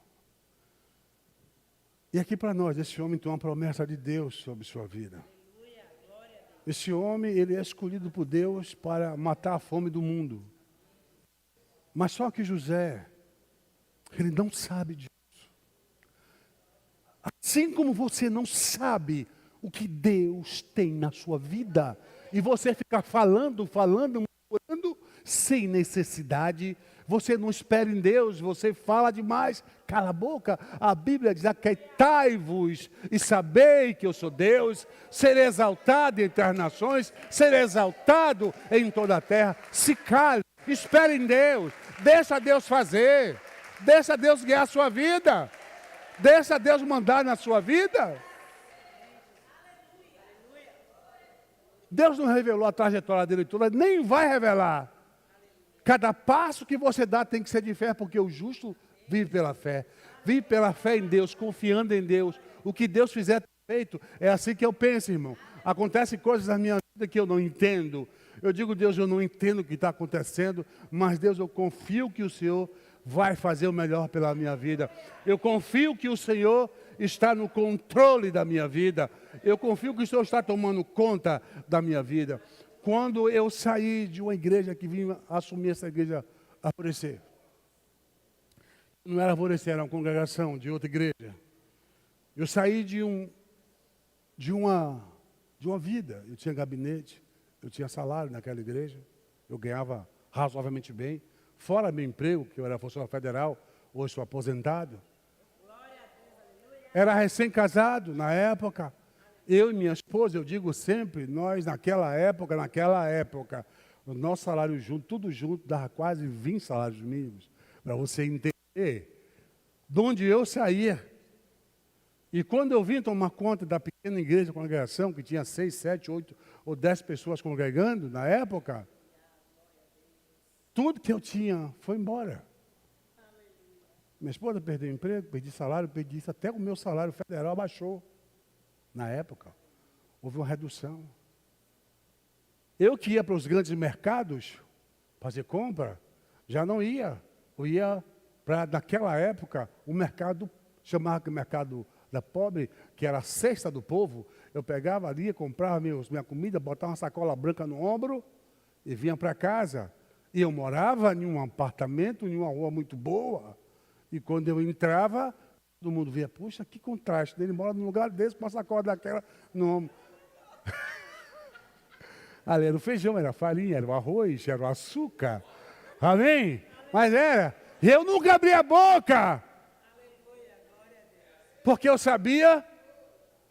E aqui para nós, esse homem tem uma promessa de Deus sobre sua vida. Esse homem, ele é escolhido por Deus para matar a fome do mundo. Mas só que José, ele não sabe disso. Assim como você não sabe o que Deus tem na sua vida, e você fica falando, sem necessidade, você não espera em Deus, você fala demais, cala a boca. A Bíblia diz, aquietai-vos e sabei que eu sou Deus, serei exaltado entre as nações, serei exaltado em toda a terra. Se cale, espere em Deus, deixa Deus fazer, deixa Deus guiar a sua vida, deixa Deus mandar na sua vida. Deus não revelou a trajetória dele toda, nem vai revelar. Cada passo que você dá tem que ser de fé, porque o justo vive pela fé. Vive pela fé em Deus, confiando em Deus. O que Deus fizer feito, é assim que eu penso, irmão. Acontecem coisas na minha vida que eu não entendo. Eu digo, Deus, eu não entendo o que está acontecendo, mas Deus, eu confio que o Senhor vai fazer o melhor pela minha vida. Eu confio que o Senhor está no controle da minha vida. Eu confio que o Senhor está tomando conta da minha vida. Quando eu saí de uma igreja que vinha assumir essa igreja Alvorecer, não era Alvorecer, era uma congregação de outra igreja. Eu saí de uma vida. Eu tinha gabinete, eu tinha salário naquela igreja, eu ganhava razoavelmente bem, fora meu emprego, que eu era funcionário federal, hoje sou aposentado. Era recém-casado na época. Eu e minha esposa, eu digo sempre, nós naquela época, o nosso salário junto, tudo junto, dava quase 20 salários mínimos. Para você entender de onde eu saía. E quando eu vim tomar conta da pequena igreja, congregação, que tinha 6, 7, 8 ou 10 pessoas congregando na época, tudo que eu tinha foi embora. Minha esposa perdeu o emprego, perdi salário, perdi isso, até o meu salário federal abaixou. Na época, houve uma redução. Eu que ia para os grandes mercados fazer compra, já não ia. Eu ia para, naquela época, o mercado, chamava mercado da pobre, que era a cesta do povo. Eu pegava ali, comprava minha comida, botava uma sacola branca no ombro e vinha para casa. E eu morava em um apartamento, em uma rua muito boa. E quando eu entrava, Todo mundo via, puxa, que contraste. Ele mora num lugar desse, passa a corda daquela. Não. Ali era o feijão, era a farinha, era o arroz, era o açúcar. Amém? Mas era. E eu nunca abri a boca. Porque eu sabia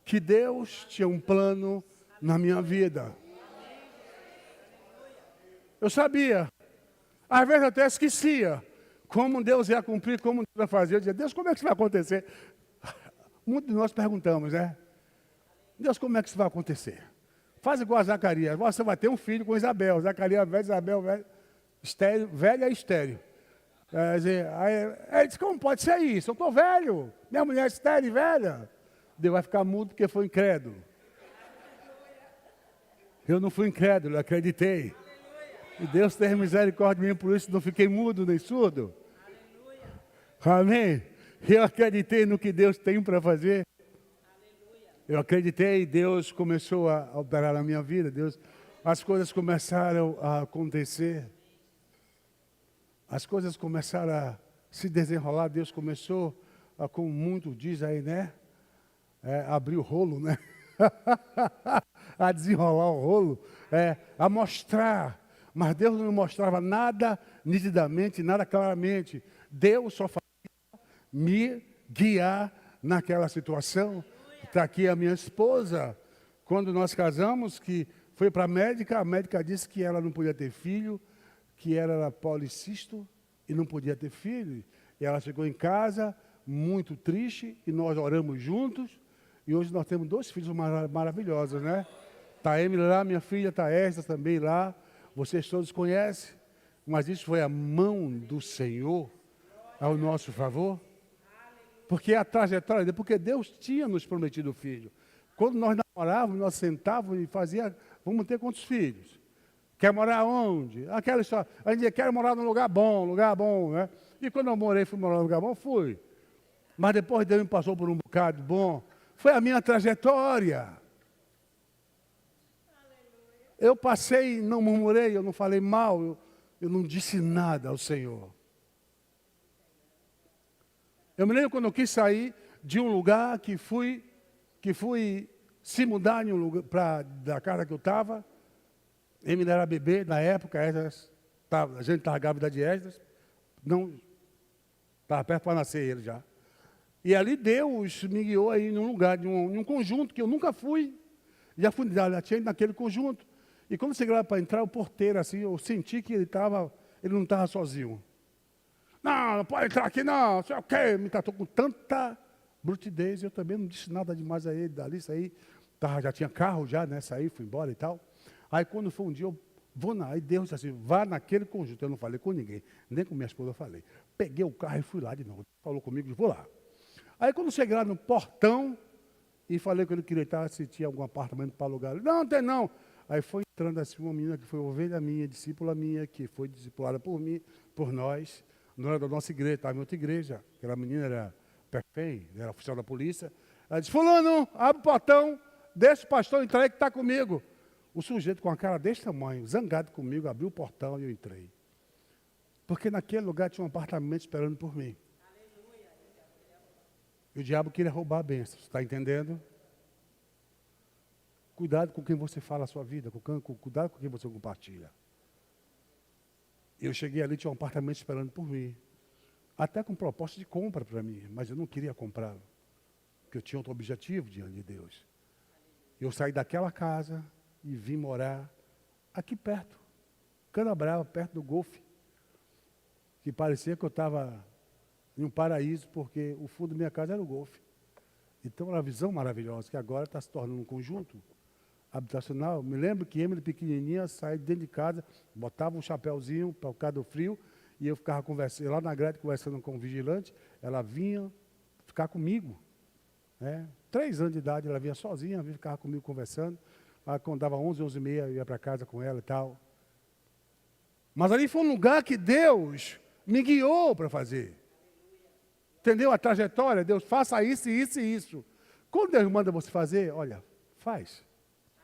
que Deus tinha um plano na minha vida. Eu sabia. Às vezes eu até esquecia como Deus ia cumprir, como Deus ia fazer. Eu dizia, Deus, como é que isso vai acontecer? Muitos de nós perguntamos, né? Deus, como é que isso vai acontecer? Faz igual a Zacarias. Você vai ter um filho com Isabel. Zacarias velho, Isabel velho. Estéreo, velha e estéreo. Aí ele disse, como pode ser isso? Eu estou velho. Minha mulher é estéreo e velha. Deus vai ficar mudo porque foi incrédulo. Eu não fui incrédulo, eu acreditei. E Deus teve misericórdia de mim, por isso não fiquei mudo nem surdo. Amém? Eu acreditei no que Deus tem para fazer. Eu acreditei e Deus começou a operar na minha vida. As coisas começaram a acontecer. As coisas começaram a se desenrolar. Deus começou, como muito diz aí, né? Abrir o rolo, né? A desenrolar o rolo. A mostrar. Mas Deus não mostrava nada nitidamente, nada claramente. Deus só fazia me guiar naquela situação. Está aqui a minha esposa. Quando nós casamos, que foi para a médica disse que ela não podia ter filho, que ela era policisto e não podia ter filho. E ela chegou em casa muito triste e nós oramos juntos. E hoje nós temos 2 filhos maravilhosos, né? Está a Emily lá, minha filha, está a Esther também lá. Vocês todos conhecem. Mas isso foi a mão do Senhor ao nosso favor. Porque a trajetória, porque Deus tinha nos prometido o filho. Quando nós namorávamos, nós sentávamos e fazíamos, vamos ter quantos filhos? Quer morar onde? Aquela história, a gente quer morar num lugar bom, né? E quando eu fui morar num lugar bom, fui. Mas depois Deus me passou por um bocado bom. Foi a minha trajetória. Eu passei, não murmurei, eu não falei mal, eu não disse nada ao Senhor. Eu me lembro quando eu quis sair de um lugar que fui se mudar em um lugar da casa que eu estava. Ele era bebê na época, a gente estava grávida de Esdras, não estava perto para nascer ele já. E ali Deus me guiou aí num lugar, em um conjunto que eu nunca fui. Já tinha ido naquele conjunto. E quando cheguei lá para entrar, o porteiro assim, eu senti que ele não estava sozinho. Não pode entrar aqui não, sei o quê. Me tratou com tanta brutidez, eu também não disse nada demais a ele, dali, saí, já tinha carro já, né, saí, fui embora e tal. Aí quando foi um dia, eu vou aí Deus disse assim, vá naquele conjunto, eu não falei com ninguém, nem com minha esposa eu falei. Peguei o carro e fui lá de novo, falou comigo, vou lá. Aí quando cheguei lá no portão, e falei que ele queria estar, se tinha algum apartamento para alugar, não tem não. Aí foi entrando assim uma menina que foi ovelha minha, discípula minha, que foi discipulada por mim, por nós, não era da nossa igreja, estava em outra igreja. Aquela menina era perfeita, era oficial da polícia. Ela disse, fulano, abre o portão, deixa o pastor entrar aí que está comigo. O sujeito com a cara desse tamanho, zangado comigo, abriu o portão e eu entrei. Porque naquele lugar tinha um apartamento esperando por mim. E o diabo queria roubar a bênção, está entendendo? Cuidado com quem você fala a sua vida, cuidado com quem você compartilha. Eu cheguei ali, tinha um apartamento esperando por mim. Até com proposta de compra para mim, mas eu não queria comprá-lo. Porque eu tinha outro objetivo diante de Deus. Eu saí daquela casa e vim morar aqui perto. Canabrava, perto do Golfe. Que parecia que eu estava em um paraíso, porque o fundo da minha casa era o Golfe. Então, era uma visão maravilhosa, que agora está se tornando um conjunto habitacional. Me lembro que Emily, pequenininha, saía dentro de casa, botava um chapéuzinho para causa do frio, e eu ficava conversando, lá na grade, conversando com o vigilante, ela vinha ficar comigo. Né? 3 anos de idade, ela vinha sozinha, vinha ficar comigo conversando. Aí, quando dava 11, 11h30, eu ia para casa com ela e tal. Mas ali foi um lugar que Deus me guiou para fazer. Entendeu a trajetória? Deus, faça isso, isso e isso. Quando Deus manda você fazer, olha, faz.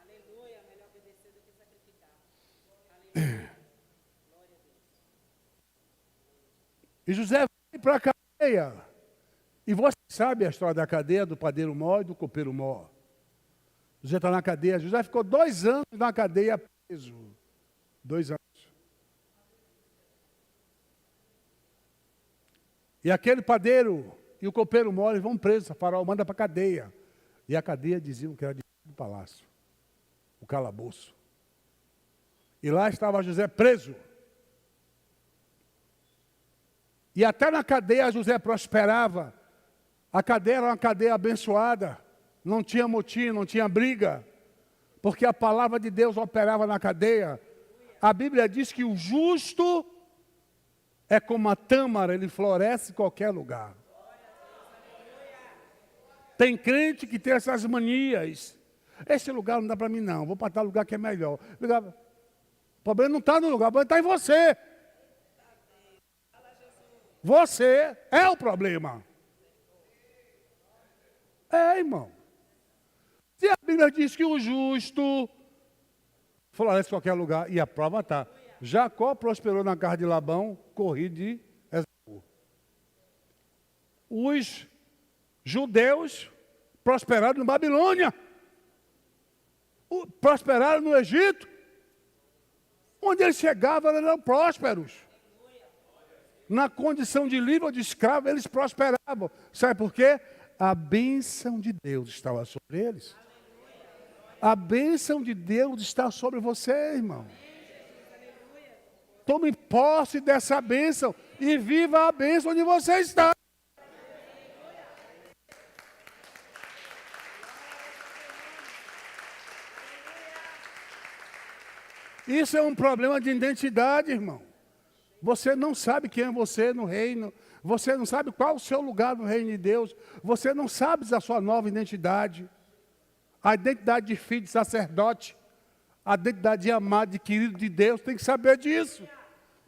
Aleluia, melhor obedecer do que sacrificar. Aleluia. Glória a Deus. E José vai para a cadeia. E você Sabe a história da cadeia, do padeiro mó e do copeiro mó? José está na cadeia. José ficou 2 anos na cadeia preso. 2 anos. E aquele padeiro e o copeiro mó, eles vão presos. A faraó manda para a cadeia. E a cadeia diziam que era do palácio. O calabouço. E lá estava José preso. E até na cadeia José prosperava. A cadeia era uma cadeia abençoada. Não tinha motim, não tinha briga. Porque a palavra de Deus operava na cadeia. A Bíblia diz que o justo é como a tâmara, ele floresce em qualquer lugar. Tem crente que tem essas manias. Esse lugar não dá para mim não, vou para tal lugar que é melhor. O problema não está no lugar, o problema está em você. Você é o problema. Irmão. Se a Bíblia diz que o justo floresce em qualquer lugar, e a prova está. Jacó prosperou na casa de Labão, corrido de Esaú. Os judeus prosperaram na Babilônia. Prosperaram no Egito. Onde eles chegavam, eles eram prósperos. Na condição de livre ou de escravo, eles prosperavam. Sabe por quê? A bênção de Deus estava sobre eles. A bênção de Deus está sobre você, irmão. Tome posse dessa bênção e viva a bênção onde você está. Isso é um problema de identidade, irmão. Você não sabe quem é você no reino. Você não sabe qual é o seu lugar no reino de Deus. Você não sabe da sua nova identidade. A identidade de filho de sacerdote. A identidade de amado, de querido de Deus. Tem que saber disso.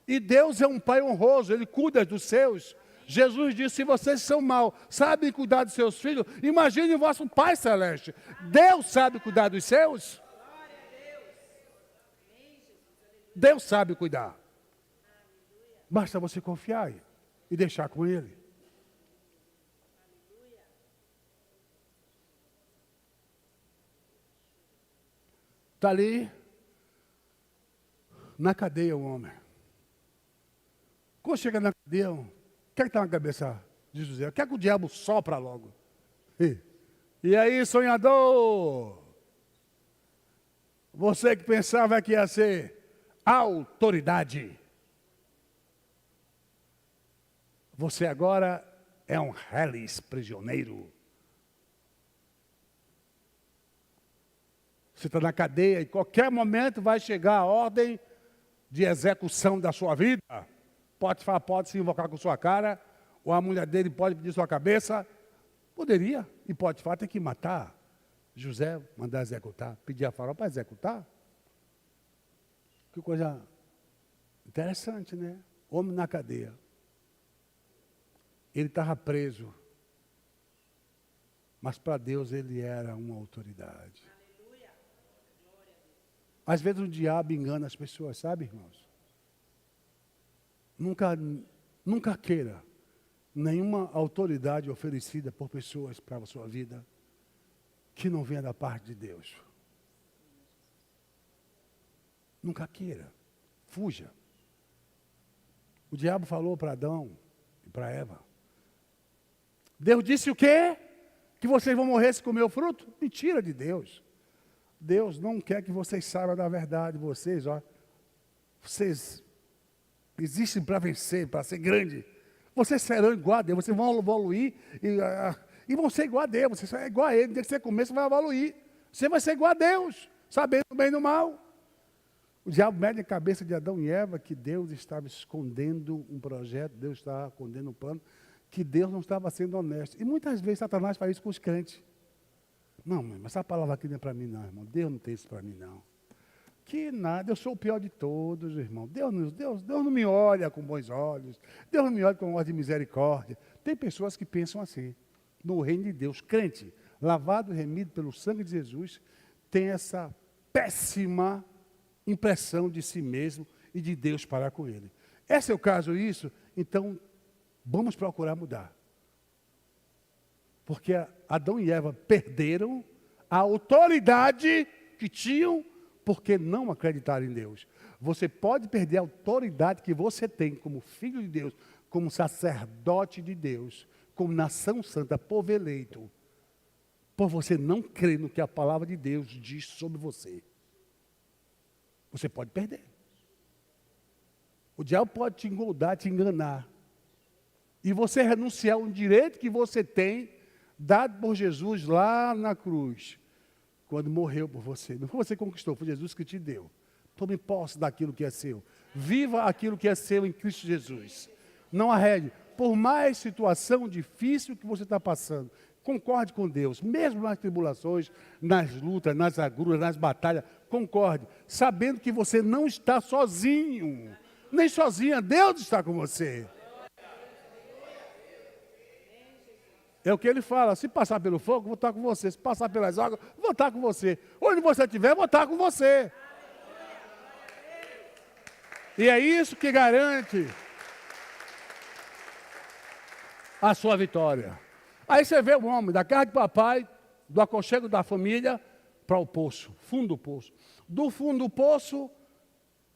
E Deus é um pai honroso. Ele cuida dos seus. Jesus disse, se vocês são maus, sabem cuidar dos seus filhos, imagine o vosso Pai Celeste. Deus sabe cuidar dos seus. Deus sabe cuidar. Basta você confiar e deixar com Ele. Está ali, na cadeia o homem. Quando chega na cadeia, o que é que está na cabeça de José? O que é que o diabo sopra logo? E aí, sonhador? Você que pensava que ia ser autoridade. Você agora é um reles prisioneiro. Você está na cadeia e em qualquer momento vai chegar a ordem de execução da sua vida. Potifar pode se invocar com sua cara, ou a mulher dele pode pedir sua cabeça. Poderia, e Potifar tem que matar. José mandar executar, pedir a Faraó para executar. Que coisa interessante, né? Homem na cadeia. Ele estava preso. Mas para Deus ele era uma autoridade. Às vezes o diabo engana as pessoas, sabe, irmãos? Nunca queira nenhuma autoridade oferecida por pessoas para a sua vida que não venha da parte de Deus. Nunca queira. Fuja. O diabo falou para Adão e para Eva. Deus disse o quê? Que vocês vão morrer se comer o fruto? Mentira de Deus. Deus não quer que vocês saibam da verdade. Vocês existem para vencer, para ser grande. Vocês serão igual a Deus. Vocês vão evoluir e vão ser igual a Deus. Você é igual a Ele. No dia que você comer, você vai evoluir. Você vai ser igual a Deus, sabendo o bem e do mal. O diabo mete a cabeça de Adão e Eva que Deus estava escondendo um projeto, Deus estava escondendo um plano, que Deus não estava sendo honesto. E muitas vezes Satanás faz isso com os crentes. Não, mas essa palavra aqui não é para mim não, irmão. Deus não tem isso para mim não. Que nada, eu sou o pior de todos, irmão. Deus não me olha com bons olhos. Deus não me olha com olhos de misericórdia. Tem pessoas que pensam assim. No reino de Deus, crente, lavado e remido pelo sangue de Jesus, tem essa péssima impressão de si mesmo e de Deus parar com ele. Esse é o caso isso, então vamos procurar mudar. Porque Adão e Eva perderam a autoridade que tinham porque não acreditaram em Deus. Você pode perder a autoridade que você tem como filho de Deus, como sacerdote de Deus, como nação santa, povo eleito, por você não crer no que a palavra de Deus diz sobre você. Você pode perder. O diabo pode te engoldar, te enganar. E você renunciar a um direito que você tem, dado por Jesus lá na cruz, quando morreu por você. Não foi você que conquistou, foi Jesus que te deu. Tome posse daquilo que é seu. Viva aquilo que é seu em Cristo Jesus. Não arrede. Por mais situação difícil que você está passando, concorde com Deus. Mesmo nas tribulações, nas lutas, nas agruras, nas batalhas, concorde. Sabendo que você não está sozinho. Nem sozinha, Deus está com você. É o que ele fala, se passar pelo fogo, vou estar com você. Se passar pelas águas, vou estar com você. Onde você estiver, vou estar com você. E é isso que garante a sua vitória. Aí você vê o homem da casa de papai, do aconchego da família, para o poço, fundo do poço. Do fundo do poço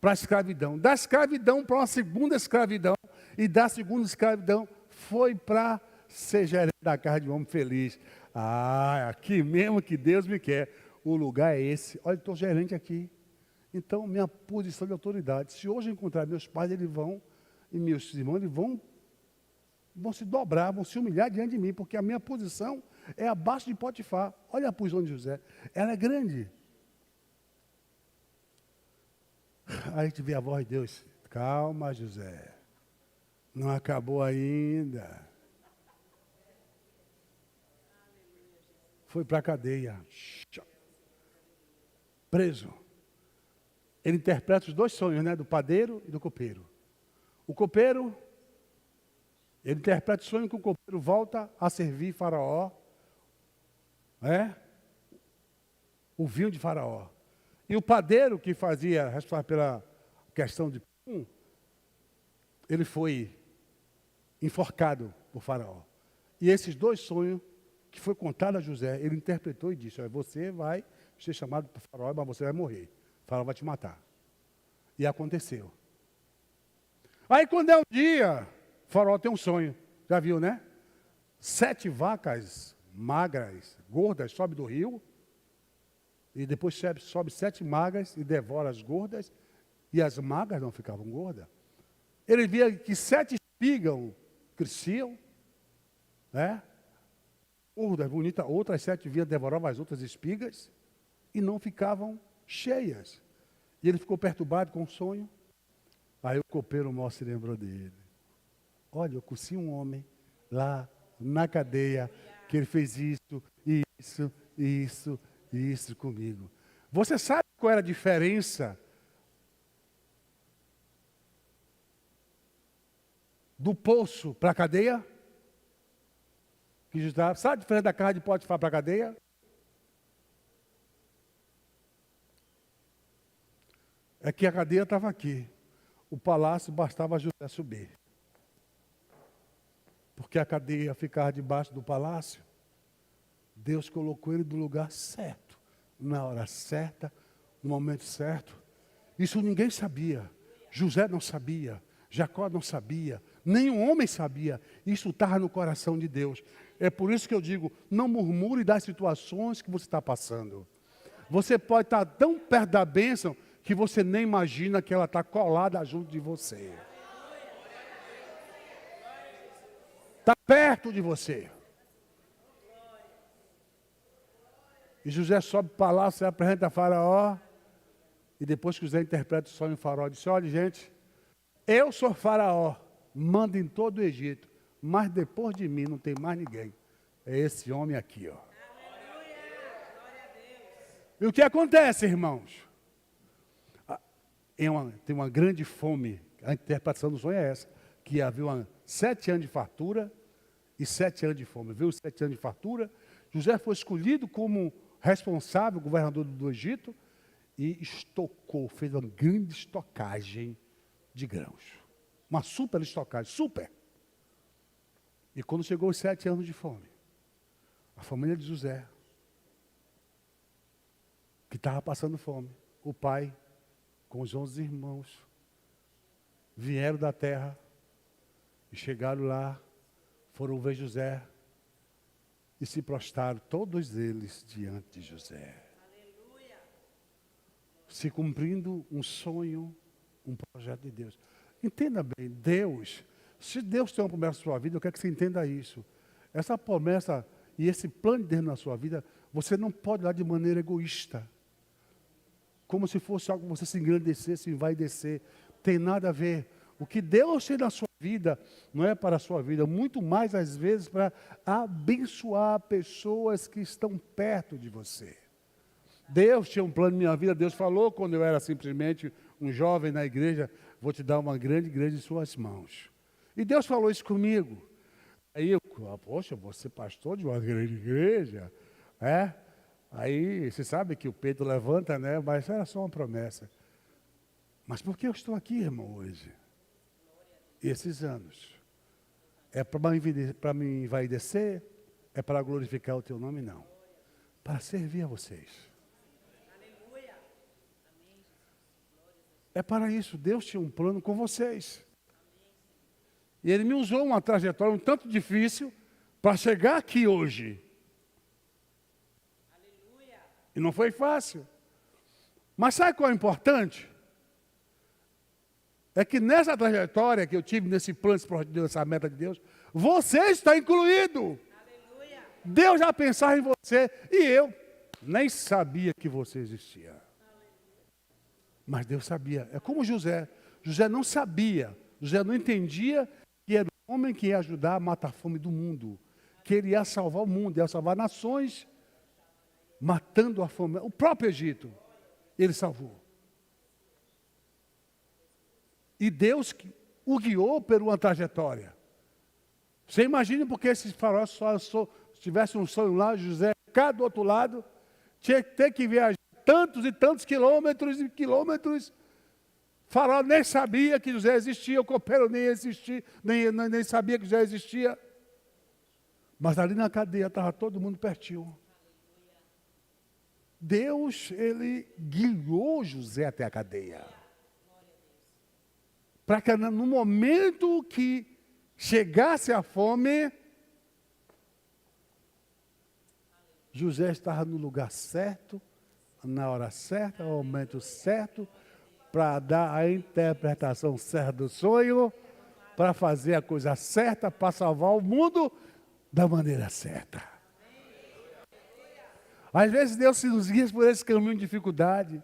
para a escravidão. Da escravidão para uma segunda escravidão. E da segunda escravidão foi para ser gerente da casa de um homem feliz. Ah, aqui mesmo que Deus me quer. O lugar é esse. Olha, estou gerente aqui. Então, minha posição de autoridade. Se hoje eu encontrar meus pais, eles vão, e meus irmãos, eles vão se dobrar, vão se humilhar diante de mim, porque a minha posição é abaixo de Potifar. Olha a posição de José. Ela é grande. Aí a gente vê a voz de Deus. Calma, José. Não acabou ainda. Foi para a cadeia. Preso. Ele interpreta os dois sonhos, né? Do padeiro e do copeiro. O copeiro, ele interpreta o sonho que o copeiro volta a servir Faraó. O vinho de Faraó. E o padeiro, que fazia, responsável pela questão de pão, ele foi enforcado por Faraó. E esses dois sonhos, que foi contado a José, ele interpretou e disse, você vai ser chamado por Faraó, mas você vai morrer. Faraó vai te matar. E aconteceu. Aí quando é um dia, Faraó tem um sonho. Já viu, né? 7 vacas magras, gordas, sobe do rio. E depois sobe 7 magras e devora as gordas. E as magras não ficavam gordas. Ele via que 7 espigas cresciam. Gordas, bonitas. Outras 7 vinham, devoravam as outras espigas. E não ficavam cheias. E ele ficou perturbado com o sonho. Aí o copeiro mó se lembrou dele. Olha, eu conheci um homem lá na cadeia, que ele fez isso comigo. Você sabe qual era a diferença do poço para a cadeia? Sabe a diferença da casa de Potifar para a cadeia? É que a cadeia estava aqui. O palácio bastava José subir. Porque a cadeia ficava debaixo do palácio. Deus colocou ele no lugar certo, na hora certa, no momento certo. Isso ninguém sabia. José não sabia, Jacó não sabia, nenhum homem sabia. Isso estava no coração de Deus. É por isso que eu digo, não murmure das situações que você está passando. Você pode estar tão perto da bênção que você nem imagina que ela está colada junto de você. Está perto de você. E José sobe para o palácio, apresenta a Faraó. E depois que José interpreta o sonho, o Faraó disse, olha gente, eu sou Faraó, mando em todo o Egito, mas depois de mim não tem mais ninguém. É esse homem aqui, ó. E o que acontece, irmãos? Tem uma grande fome, a interpretação do sonho é essa, que havia 7 anos de fartura e 7 anos de fome. Viu os 7 anos de fartura? José foi escolhido como responsável, governador do Egito, e fez uma grande estocagem de grãos. Uma super estocagem, super. E quando chegou os 7 anos de fome, A família de José, que estava passando fome. O pai, com os 11 irmãos, vieram da terra e chegaram lá, foram ver José e se prostraram, todos eles, diante de José. Aleluia. Se cumprindo um sonho, um projeto de Deus. Entenda bem, Deus, se Deus tem uma promessa na sua vida, eu quero que você entenda isso. Essa promessa e esse plano de Deus na sua vida, você não pode olhar de maneira egoísta. Como se fosse algo que você se engrandecer, se envaidecer. Tem nada a ver. O que Deus tem na sua vida, não é para a sua vida, muito mais às vezes para abençoar pessoas que estão perto de você. Deus tinha um plano na minha vida, Deus falou quando eu era simplesmente um jovem na igreja, vou te dar uma grande igreja em suas mãos. E Deus falou isso comigo. Aí eu, poxa, vou ser pastor de uma grande igreja, é? Aí, você sabe que o peito levanta, né? Mas era só uma promessa. Mas por que eu estou aqui, irmão, hoje? Esses anos. É para me envaidecer? É para glorificar o teu nome? Não. Para servir a vocês. É para isso. Deus tinha um plano com vocês. E Ele me usou uma trajetória um tanto difícil para chegar aqui hoje. Aleluia. E não foi fácil. Mas sabe qual é o importante? É que nessa trajetória que eu tive, nesse plano, nessa meta de Deus, você está incluído. Aleluia. Deus já pensava em você e eu nem sabia que você existia. Aleluia. Mas Deus sabia. É como José. José não sabia, José não entendia que era o homem que ia ajudar a matar a fome do mundo, que ele ia salvar o mundo, ia salvar nações, matando a fome. O próprio Egito, ele salvou. E Deus o guiou por uma trajetória. Você imagina porque esses faraós só tivesse um sonho lá, José, cá do outro lado, tinha que ter que viajar tantos e tantos quilômetros e quilômetros. Faraó nem sabia que José existia, o copeiro nem existia, nem sabia que José existia. Mas ali na cadeia estava todo mundo pertinho. Deus, ele guiou José até a cadeia. Para que no momento que chegasse a fome, José estava no lugar certo, na hora certa, no momento certo, para dar a interpretação certa do sonho, para fazer a coisa certa, para salvar o mundo da maneira certa. Às vezes Deus se nos guia por esse caminho de dificuldade.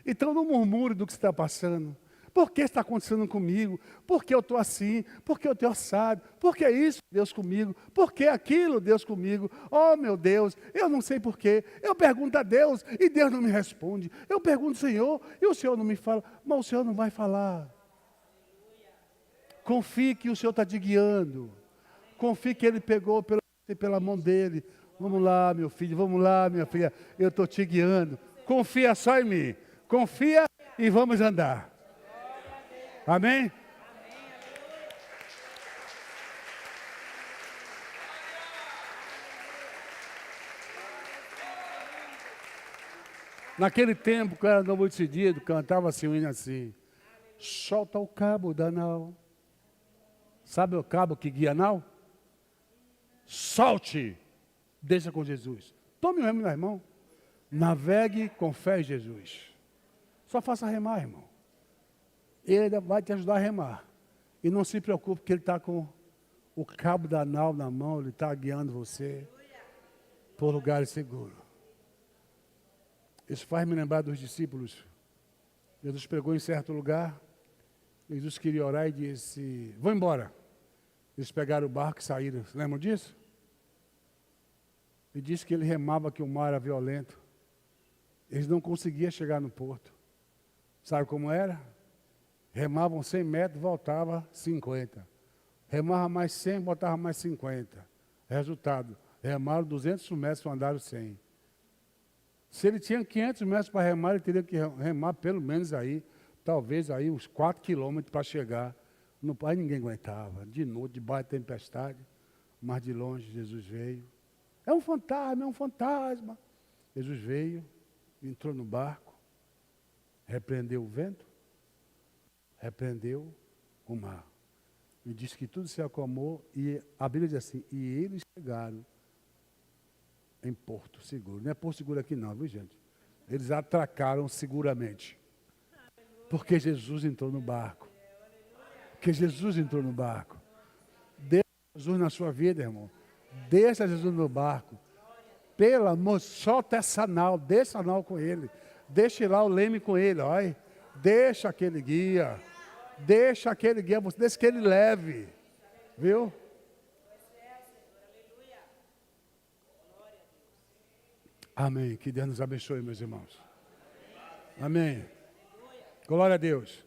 Então não murmure do que está passando. Por que está acontecendo comigo? Por que eu estou assim? Por que eu estou assado? Por que isso, Deus comigo? Por que aquilo, Deus comigo? Oh, meu Deus, eu não sei por quê. Eu pergunto a Deus e Deus não me responde. Eu pergunto ao Senhor e o Senhor não me fala. Mas o Senhor não vai falar. Confie que o Senhor está te guiando. Confie que Ele pegou pela mão dEle. Vamos lá, meu filho, vamos lá, minha filha. Eu estou te guiando. Confia só em mim. Confia e vamos andar. Amém? Naquele tempo, que era novo decidido, cantava assim, um hino assim. Solta o cabo da nau. Sabe o cabo que guia a nau? Solte. Deixa com Jesus. Tome o remo na mão. Navegue com fé em Jesus. Só faça remar, irmão. Ele vai te ajudar a remar. E não se preocupe que Ele está com o cabo da nau na mão, Ele está guiando você por lugares seguros. Isso faz me lembrar dos discípulos. Jesus pregou em certo lugar, Jesus queria orar e disse, vou embora. Eles pegaram o barco e saíram. Lembram disso? E disse que ele remava que o mar era violento. Eles não conseguiam chegar no porto. Sabe como era? Remavam 100 metros, voltava 50. Remava mais 100, voltava mais 50. Resultado, remaram 200 metros, andaram 100. Se ele tinha 500 metros para remar, ele teria que remar pelo menos aí, talvez aí uns 4 quilômetros para chegar. No pai ninguém aguentava. De noite, debaixo de tempestade, mas de longe Jesus veio É um fantasma, é um fantasma. Jesus veio, entrou no barco, repreendeu o vento, repreendeu o mar. E disse que tudo se acalmou, e a Bíblia diz assim, e eles chegaram em Porto Seguro. Não é Porto Seguro aqui não, viu gente? Eles atracaram seguramente. Porque Jesus entrou no barco. Porque Jesus entrou no barco. Deixa Jesus na sua vida, irmão. Deixa Jesus no barco. Pelo amor, solta essa nau, deixa a nau com ele. Deixa lá o leme com ele, olha. Deixa aquele guia. Deixa aquele guia, deixa que ele leve. Viu? Amém. Que Deus nos abençoe, meus irmãos. Amém. Glória a Deus.